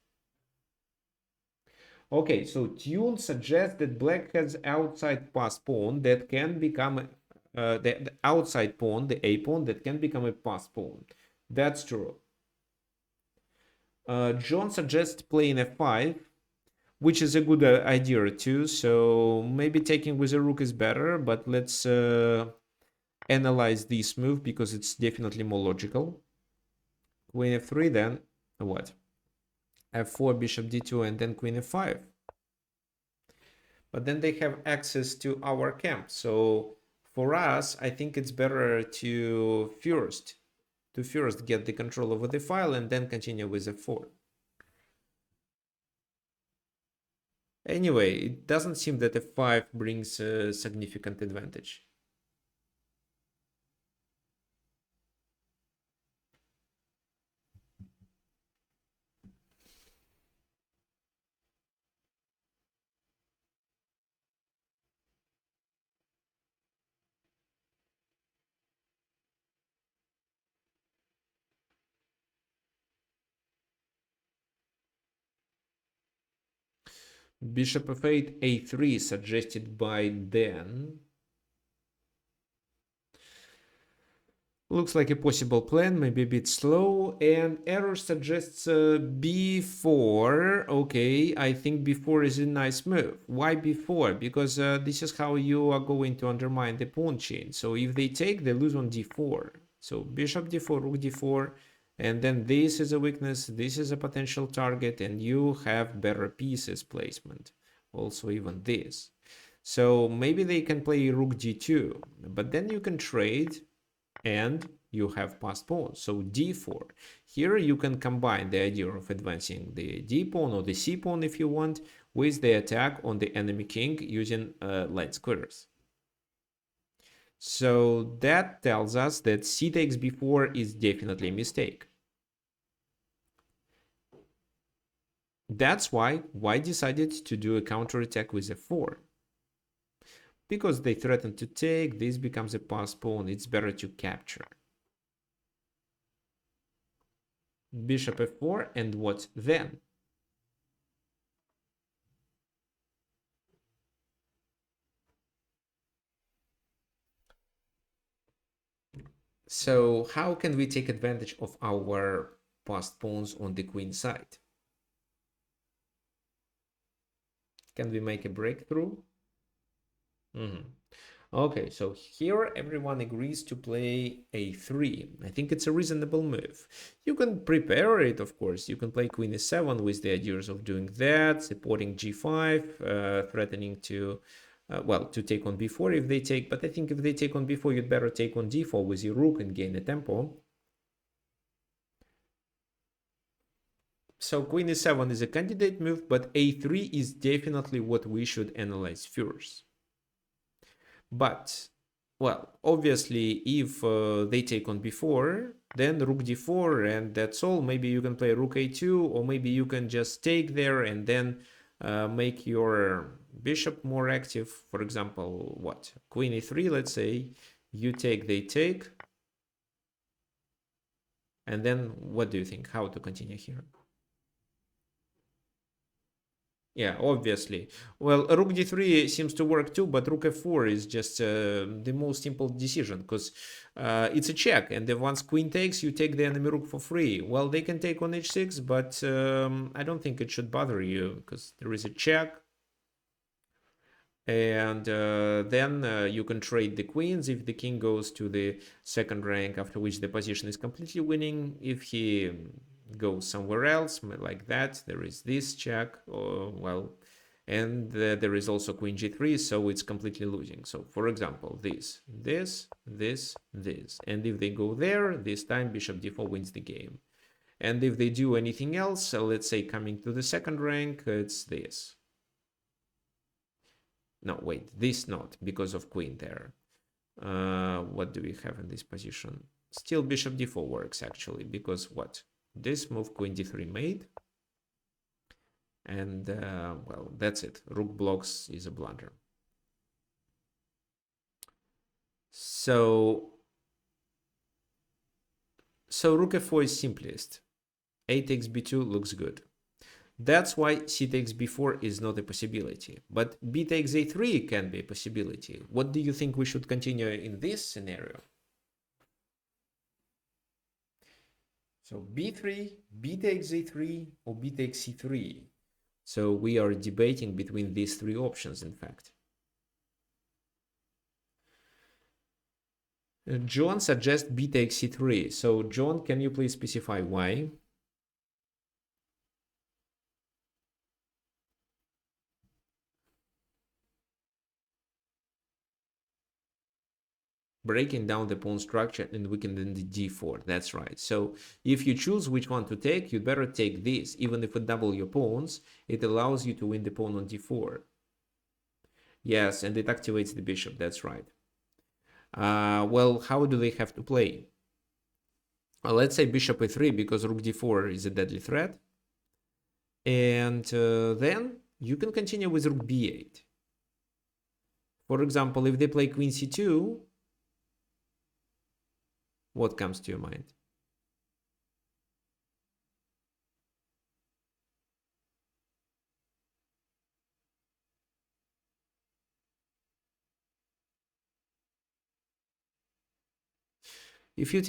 Okay, so Tune suggests that black has outside pass pawn that can become the outside pawn, the a pawn that can become a pass pawn. That's true. John suggests playing f5, which is a good idea too. So maybe taking with a rook is better, but let's analyze this move because it's definitely more logical. Queen f3, then what? F4, bishop d2, and then queen f5. But then they have access to our camp. So for us, I think it's better to first get the control over the file and then continue with f4. Anyway, it doesn't seem that f5 brings a significant advantage. Bishop f8, a3 suggested by Dan. Looks like a possible plan, maybe a bit slow. And error suggests b4. Okay, I think b4 is a nice move. Why b4? Because this is how you are going to undermine the pawn chain. So if they take, they lose on d4. So bishop d4, rook d4. And then this is a weakness, this is a potential target, and you have better pieces placement. Also even this. So maybe they can play rook d2. But then you can trade and you have passed pawns. So d4. Here you can combine the idea of advancing the d pawn or the c pawn if you want with the attack on the enemy king using light squares. So that tells us that c takes b4 is definitely a mistake. That's why white decided to do a counterattack with f4. Because they threaten to take, this becomes a pass pawn, it's better to capture. Bishop f4, and what then? So how can we take advantage of our passed pawns on the queen side? Can we make a breakthrough? Okay, so here everyone agrees to play a3. I think it's a reasonable move. You can prepare it, of course. You can play queen e7 with the ideas of doing that, supporting g5, threatening to well, to take on b4 if they take, but I think if they take on b4, you'd better take on d4 with your rook and gain a tempo. So queen e7 is a candidate move, but a3 is definitely what we should analyze first. But, well, obviously, if they take on b4, then rook d4, and that's all. Maybe you can play rook a2, or maybe you can just take there and then make your bishop more active. For example, what? Queen e3, let's say. You take, they take. And then what do you think? How to continue here? Yeah, obviously. Well, rook d3 seems to work too, but rook f4 is just the most simple decision because it's a check. And if once queen takes, you take the enemy rook for free. Well, they can take on h6, but I don't think it should bother you because there is a check. And then you can trade the queens if the king goes to the second rank, after which the position is completely winning. If he goes somewhere else like that, there is this check, or well, and there is also queen g3, so it's completely losing. So for example, this, and if they go there, this time bishop d4 wins the game. And if they do anything else, let's say coming to the second rank, it's this. No, wait, this not, because of queen there. What do we have in this position? Still bishop d4 works, actually, because what? This move queen d3 made. And, well, that's it. Rook blocks is a blunder. So rook f4 is simplest. A takes b2 looks good. That's why c takes b4 is not a possibility. But b takes a3 can be a possibility. What do you think we should continue in this scenario? So b3, b takes a3, or b takes c3. So we are debating between these three options, in fact. John suggests b takes c3. So John, can you please specify why? Breaking down the pawn structure and weakening the d4. That's right. So if you choose which one to take, you'd better take this. Even if it double your pawns, it allows you to win the pawn on d4. Yes, and it activates the bishop. That's right. Well, how do they have to play? Well, let's say bishop a3 because rook d4 is a deadly threat. And then you can continue with rook b8. For example, if they play queen c2, what comes to your mind? If you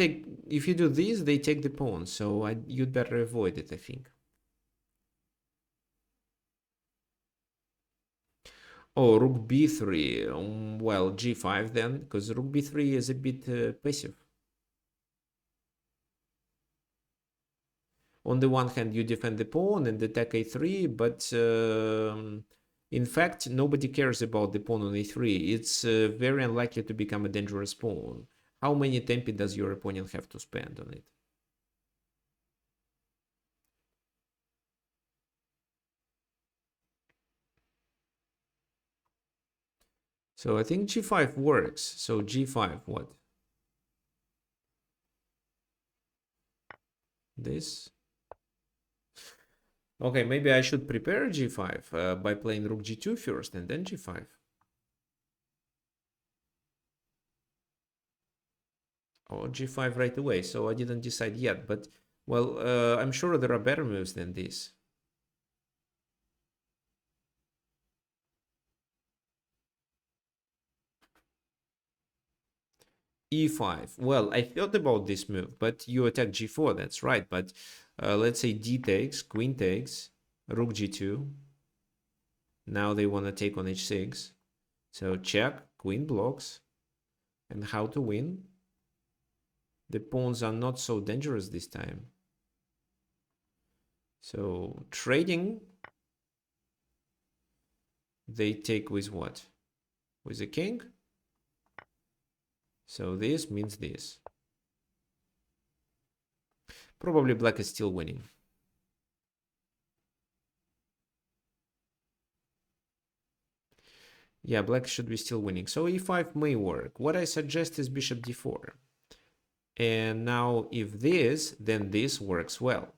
do this, they take the pawn, so you'd better avoid it, I think. Oh, rook b3. Well, g5 then, because rook b3 is a bit passive. On the one hand, you defend the pawn and attack a3, but in fact, nobody cares about the pawn on a3. It's very unlikely to become a dangerous pawn. How many tempi does your opponent have to spend on it? So I think g5 works. So g5, what? This? Okay, maybe I should prepare g5 by playing rook g2 first and then g5. Or g5 right away, so I didn't decide yet, but well, I'm sure there are better moves than this. e5. Well, I thought about this move, but you attack g4, that's right. But let's say d takes, queen takes, rook g2. Now they want to take on h6. So check, queen blocks. And how to win? The pawns are not so dangerous this time. So trading, they take with what? with the king. So this means this. Probably black is still winning. Yeah, black should be still winning. So e5 may work. What I suggest is bishop d4. And now if this, then this works well.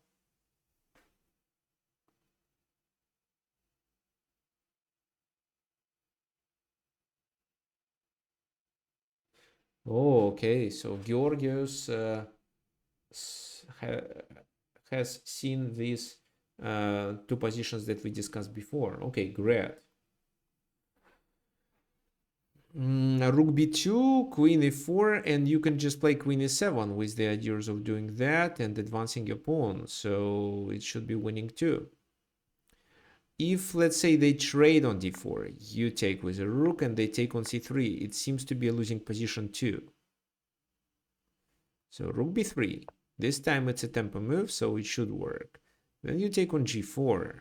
Oh, okay. So Georgios has seen these two positions that we discussed before. Okay, great. Rook b2, queen e4, and you can just play queen e7 with the ideas of doing that and advancing your pawn. So it should be winning too. If, let's say, they trade on d4, you take with a rook and they take on c3, it seems to be a losing position too. So rook b3. This time it's a tempo move, so it should work. Then you take on g4.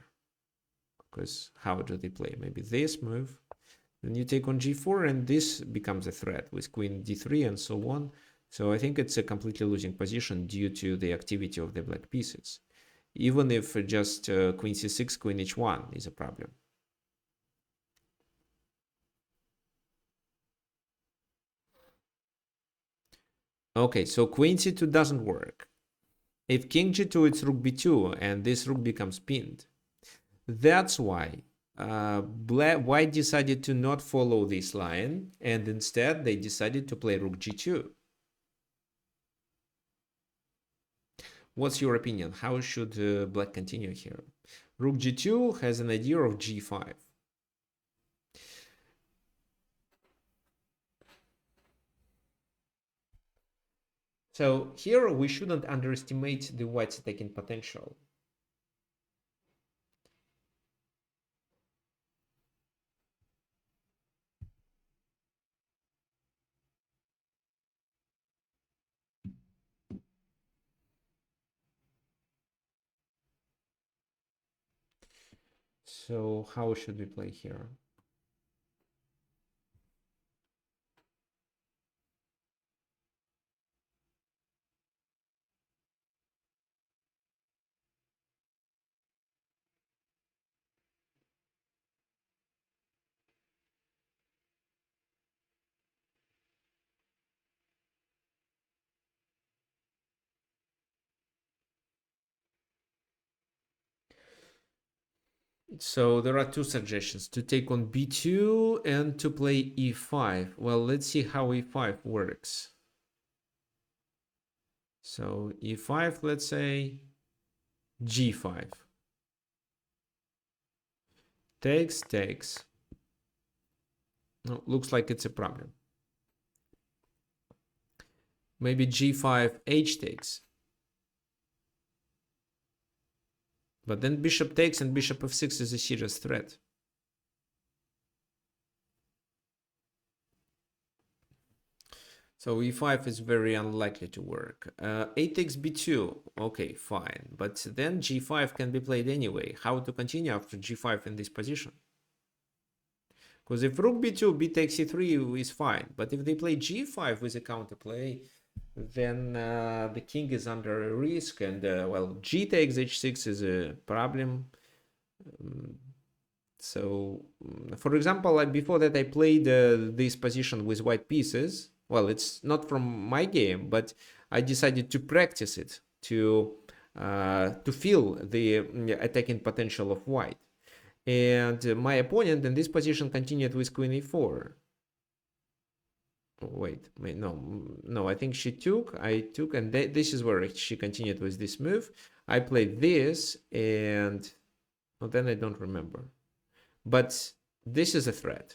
Because how do they play? Maybe this move. Then you take on g4 and this becomes a threat with queen d3 and so on. So I think it's a completely losing position due to the activity of the black pieces. Even if just queen c6, queen h1 is a problem. Okay, so queen c2 doesn't work. If king g2, it's rook b2, and this rook becomes pinned. That's why white decided to not follow this line, and instead they decided to play rook g2. What's your opinion? How should black continue here? Rook g2 has an idea of g5. So here we shouldn't underestimate the white's attacking potential. So how should we play here? So there are two suggestions, to take on b2 and to play e5. Well, let's see how e5 works. So e5, let's say g5. Takes. No, looks like it's a problem. Maybe g5, h takes. But then bishop takes and bishop f6 is a serious threat. So e5 is very unlikely to work. A takes b2, okay, fine. But then g5 can be played anyway. How to continue after g5 in this position? Because if rook b2, b takes c3 is fine. But if they play g5 with a counterplay, then the king is under a risk. And, well, g takes h6 is a problem. So, for example, before that I played this position with white pieces. Well, it's not from my game, but I decided to practice it to feel the attacking potential of white. And my opponent in this position continued with queen e4. Wait, no, I think she took, I took, and this is where she continued with this move. I played this, and well, then I don't remember. But this is a threat.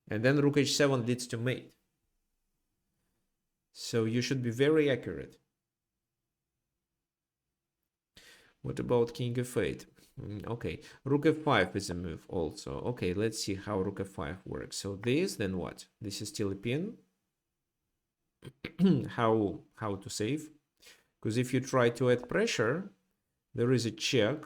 And then rook h7 leads to mate. So you should be very accurate. What about king f8? Okay, rook f5 is a move also. Okay, let's see how rook f5 works. So this, then what? This is still a pin. how to save? Because if you try to add pressure, there is a check.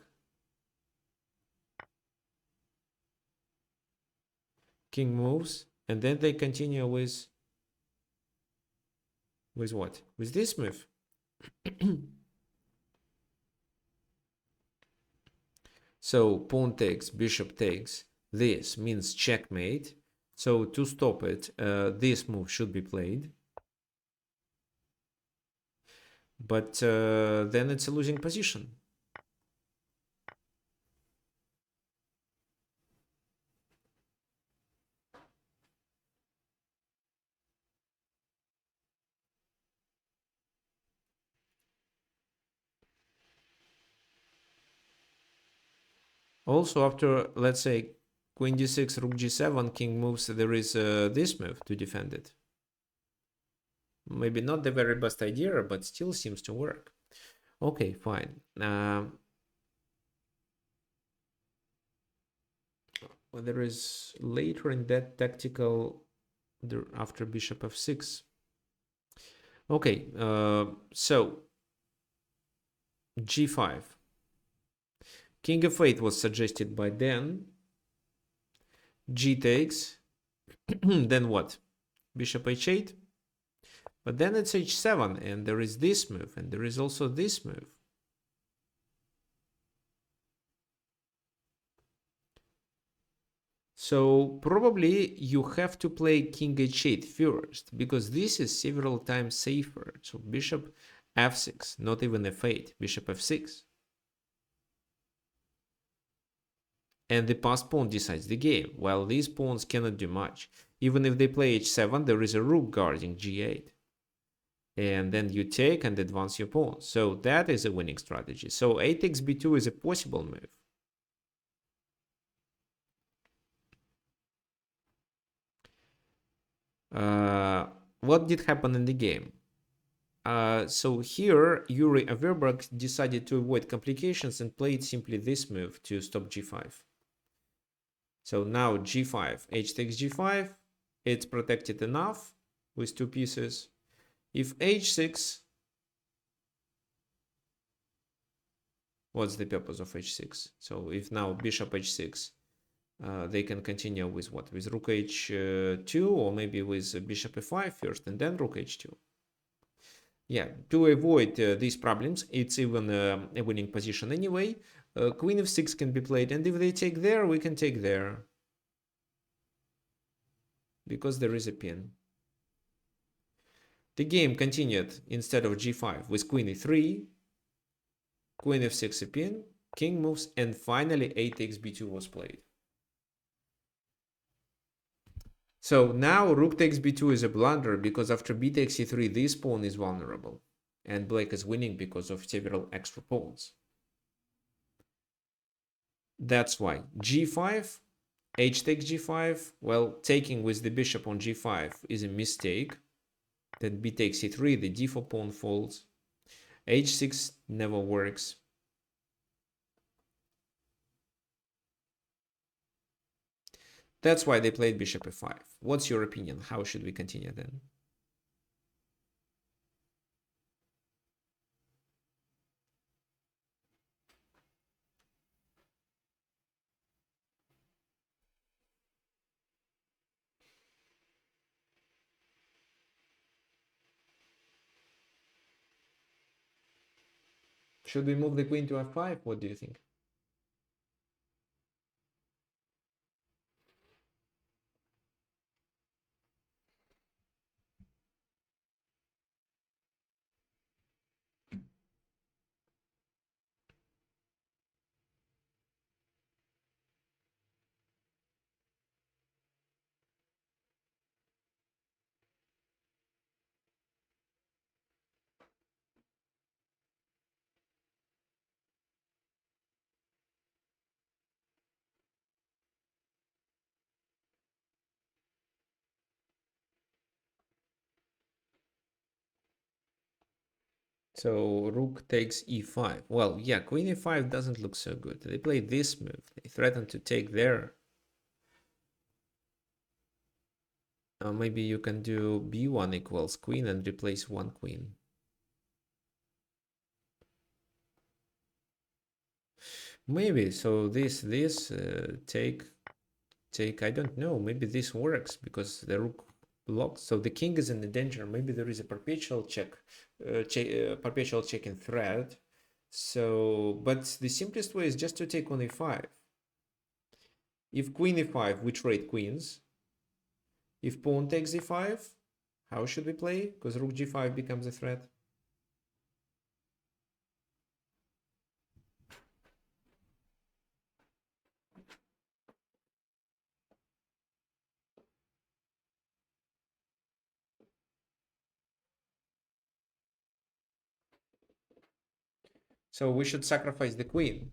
king moves, and then they continue with what? With this move. So pawn takes, bishop takes. This means checkmate. So to stop it, this move should be played. But then it's a losing position. Also, after, let's say, queen d6, rook g7, king moves, there is this move to defend it. Maybe not the very best idea, but still seems to work. Okay, fine. Well, there is later in that tactical after bishop f6. Okay, so g5. King f8 was suggested by Dan. G takes. Then what? Bishop h8. But then it's h7, and there is this move, and there is also this move. So probably you have to play king h8 first, because this is several times safer. So bishop f6, not even f8, bishop f6. And the passed pawn decides the game, while these pawns cannot do much. Even if they play h7, there is a rook guarding g8. And then you take and advance your pawn. So that is a winning strategy. So a takes b2 is a possible move. What did happen in the game? So here, Yuri Averberg decided to avoid complications and played simply this move to stop g5. So now g5, h takes g5, it's protected enough with two pieces. If h6, what's the purpose of h6? So if now bishop h6, they can continue with what? With rook h2, or maybe with bishop f5 first and then rook h2. Yeah, to avoid these problems, it's even a winning position anyway. Queen f6 can be played, and if they take there, we can take there. Because there is a pin. The game continued instead of g5 with queen e3, queen f6 a pin, king moves, and finally a takes b2 was played. So now rook takes b2 is a blunder because after b takes e3, this pawn is vulnerable. And black is winning because of several extra pawns. That's why g5, h takes g5. Well, taking with the bishop on g5 is a mistake. Then b takes e3, the d4 pawn falls. h6 never works. That's why they played bishop f5. What's your opinion? How should we continue then? Should we move the queen to f5? What do you think? So rook takes e5. Well, yeah, queen e5 doesn't look so good. They play this move. They threaten to take there. Maybe you can do b1 equals queen and replace one queen. Maybe. So this take take, I don't know, maybe this works because the rook blocks. So the king is in the danger. Maybe there is a perpetual check, perpetual checking threat. So, but the simplest way is just to take on a5. If queen e5, we trade queens. If pawn takes e5, how should we play? Because rook g5 becomes a threat. So we should sacrifice the queen.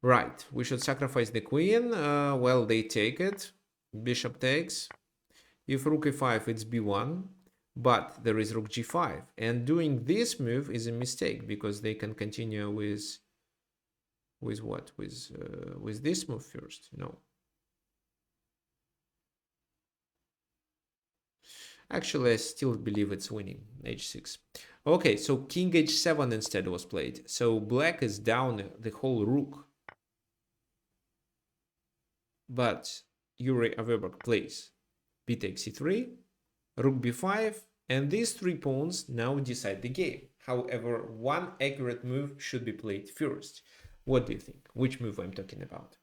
Right, we should sacrifice the queen. Well, they take it. Bishop takes. If rook e5, it's b1. But there is rook g5. And doing this move is a mistake because they can continue with what? With this move first. No. Actually, I still believe it's winning. H6. Okay, so king h7 instead was played. So black is down the whole rook. But Yuri Averberg plays b takes c3, rook b5, and these three pawns now decide the game. However, one accurate move should be played first. What do you think? Which move I'm talking about?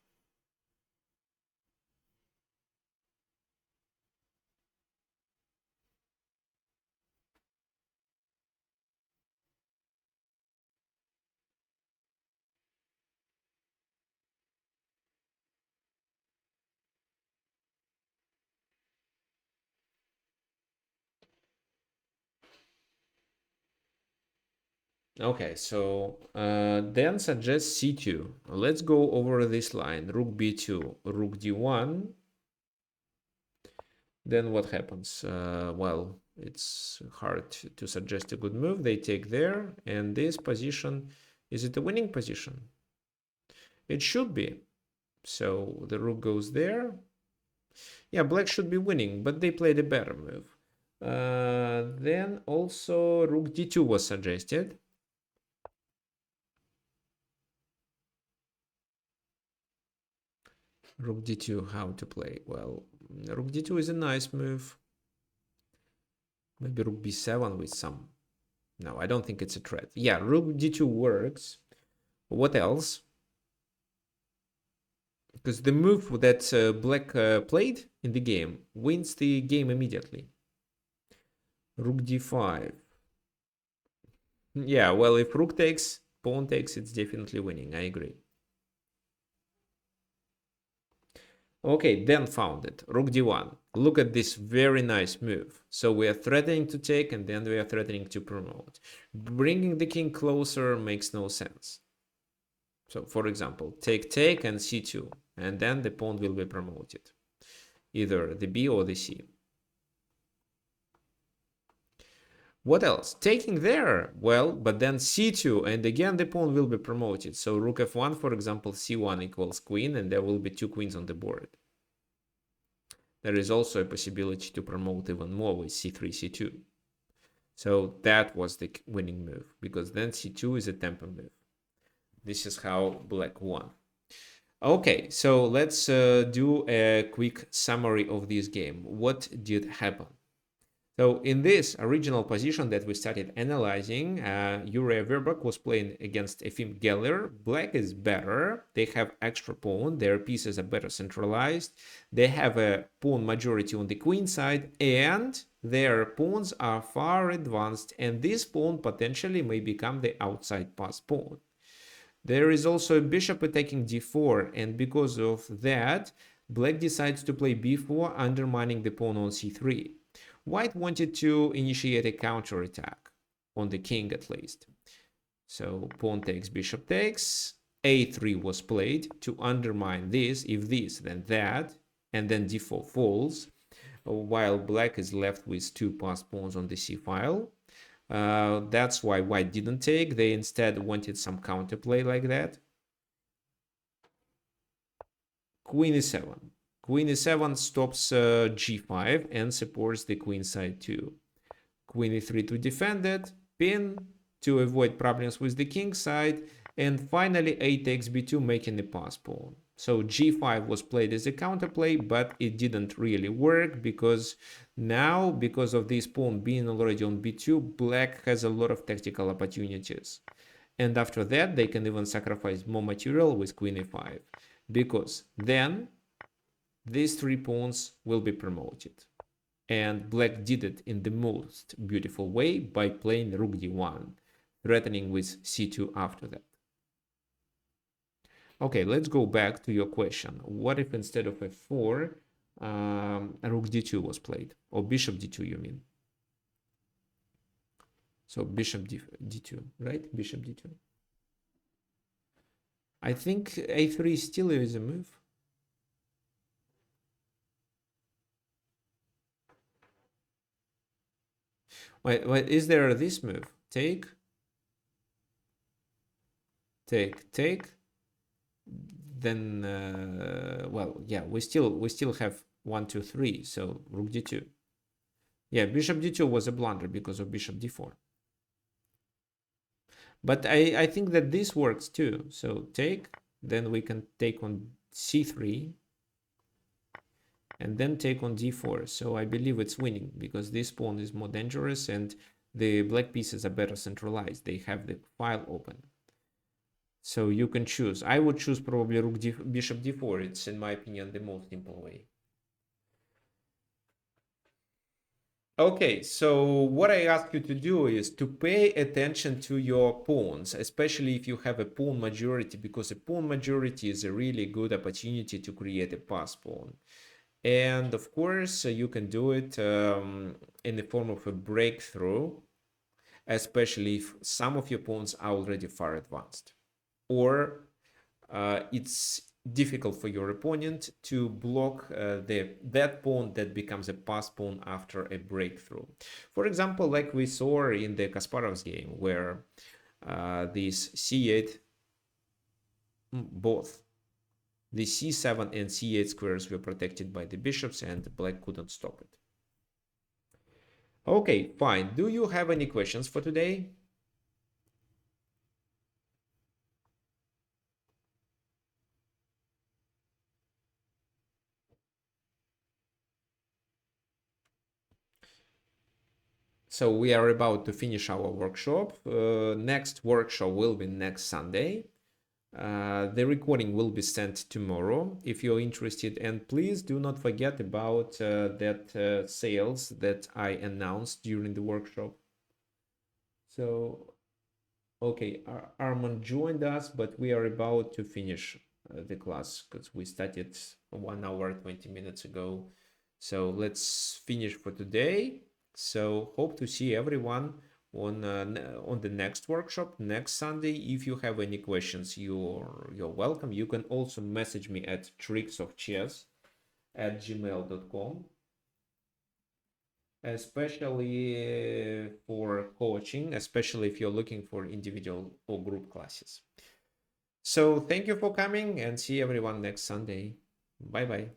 Okay, so Dan suggests c2. Let's go over this line. Rook b2, rook d1. Then what happens? Well, it's hard to suggest a good move. They take there, and this position, is it a winning position? It should be. So the rook goes there. Yeah, black should be winning, but they played a better move. Then also rook d2 was suggested. Rook d2, how to play? Well, rook d2 is a nice move. Maybe rook b7 with some... No, I don't think it's a threat. Yeah, rook d2 works. What else? Because the move that black played in the game wins the game immediately. Rook d5. Yeah, well, if rook takes, pawn takes, it's definitely winning. I agree. Okay, then found it. Rook d1. Look at this very nice move. So we are threatening to take and then we are threatening to promote. Bringing the king closer makes no sense. So for example, take and c2. And then the pawn will be promoted. Either the b or the c. What else? Taking there. Well, but then c2 and again the pawn will be promoted. So rook f1, for example, c1 equals queen and there will be two queens on the board. There is also a possibility to promote even more with c3, c2. So that was the winning move because then c2 is a tempo move. This is how black won. Okay, so let's do a quick summary of this game. What did happen? So in this original position that we started analyzing, Yuri Averbach was playing against Efim Geller. Black is better. They have extra pawn. Their pieces are better centralized. They have a pawn majority on the queen side, and their pawns are far advanced, and this pawn potentially may become the outside pass pawn. There is also a bishop attacking d4, and because of that, black decides to play b4, undermining the pawn on c3. White wanted to initiate a counterattack on the king at least. So pawn takes, bishop takes, a3 was played to undermine this, if this, then that, and then d4 falls, while black is left with two passed pawns on the c file. That's why white didn't take. They instead wanted some counterplay like that. Queen e7. Queen e7 stops g5 and supports the queen side too. Queen e3 to defend it, pin to avoid problems with the king side, and finally a takes b2, making the pass pawn. So g5 was played as a counterplay, but it didn't really work because now, because of this pawn being already on b2, black has a lot of tactical opportunities. And after that, they can even sacrifice more material with queen e5, because then these three pawns will be promoted. And black did it in the most beautiful way by playing rook d1, threatening with c2 after that. Okay, let's go back to your question. What if instead of f4, rook d2 was played? Or bishop d2, you mean? So bishop d2, right? Bishop d2. I think a3 still is a move. Wait, is there this move? Take, take. Then, well, yeah, we still have 1, 2, 3. So rook d2. Yeah, bishop d2 was a blunder because of bishop d4. But I think that this works too. So take, then we can take on c3, and then take on d4. So I believe it's winning because this pawn is more dangerous and the black pieces are better centralized. They have the file open. So you can choose. I would choose probably rook bishop d4. It's, in my opinion, the most simple way. Okay, so what I ask you to do is to pay attention to your pawns, especially if you have a pawn majority, because a pawn majority is a really good opportunity to create a pass pawn. And of course, you can do it in the form of a breakthrough, especially if some of your pawns are already far advanced. Or it's difficult for your opponent to block that pawn that becomes a pass pawn after a breakthrough. For example, like we saw in the Kasparov's game, where this c8, both the c7 and c8 squares were protected by the bishops and black couldn't stop it. Okay, fine. Do you have any questions for today? So we are about to finish our workshop. Next workshop will be next Sunday. The recording will be sent tomorrow if you're interested, and please do not forget about that sales that I announced during the workshop. So, okay, Armand joined us, but we are about to finish the class because we started 1 hour 20 minutes ago. So let's finish for today. So hope to see everyone on the next workshop next Sunday. If you have any questions, you're welcome. You can also message me at tricksofchess@gmail.com, especially for coaching, especially if you're looking for individual or group classes. So thank you for coming, and see everyone next Sunday. Bye bye.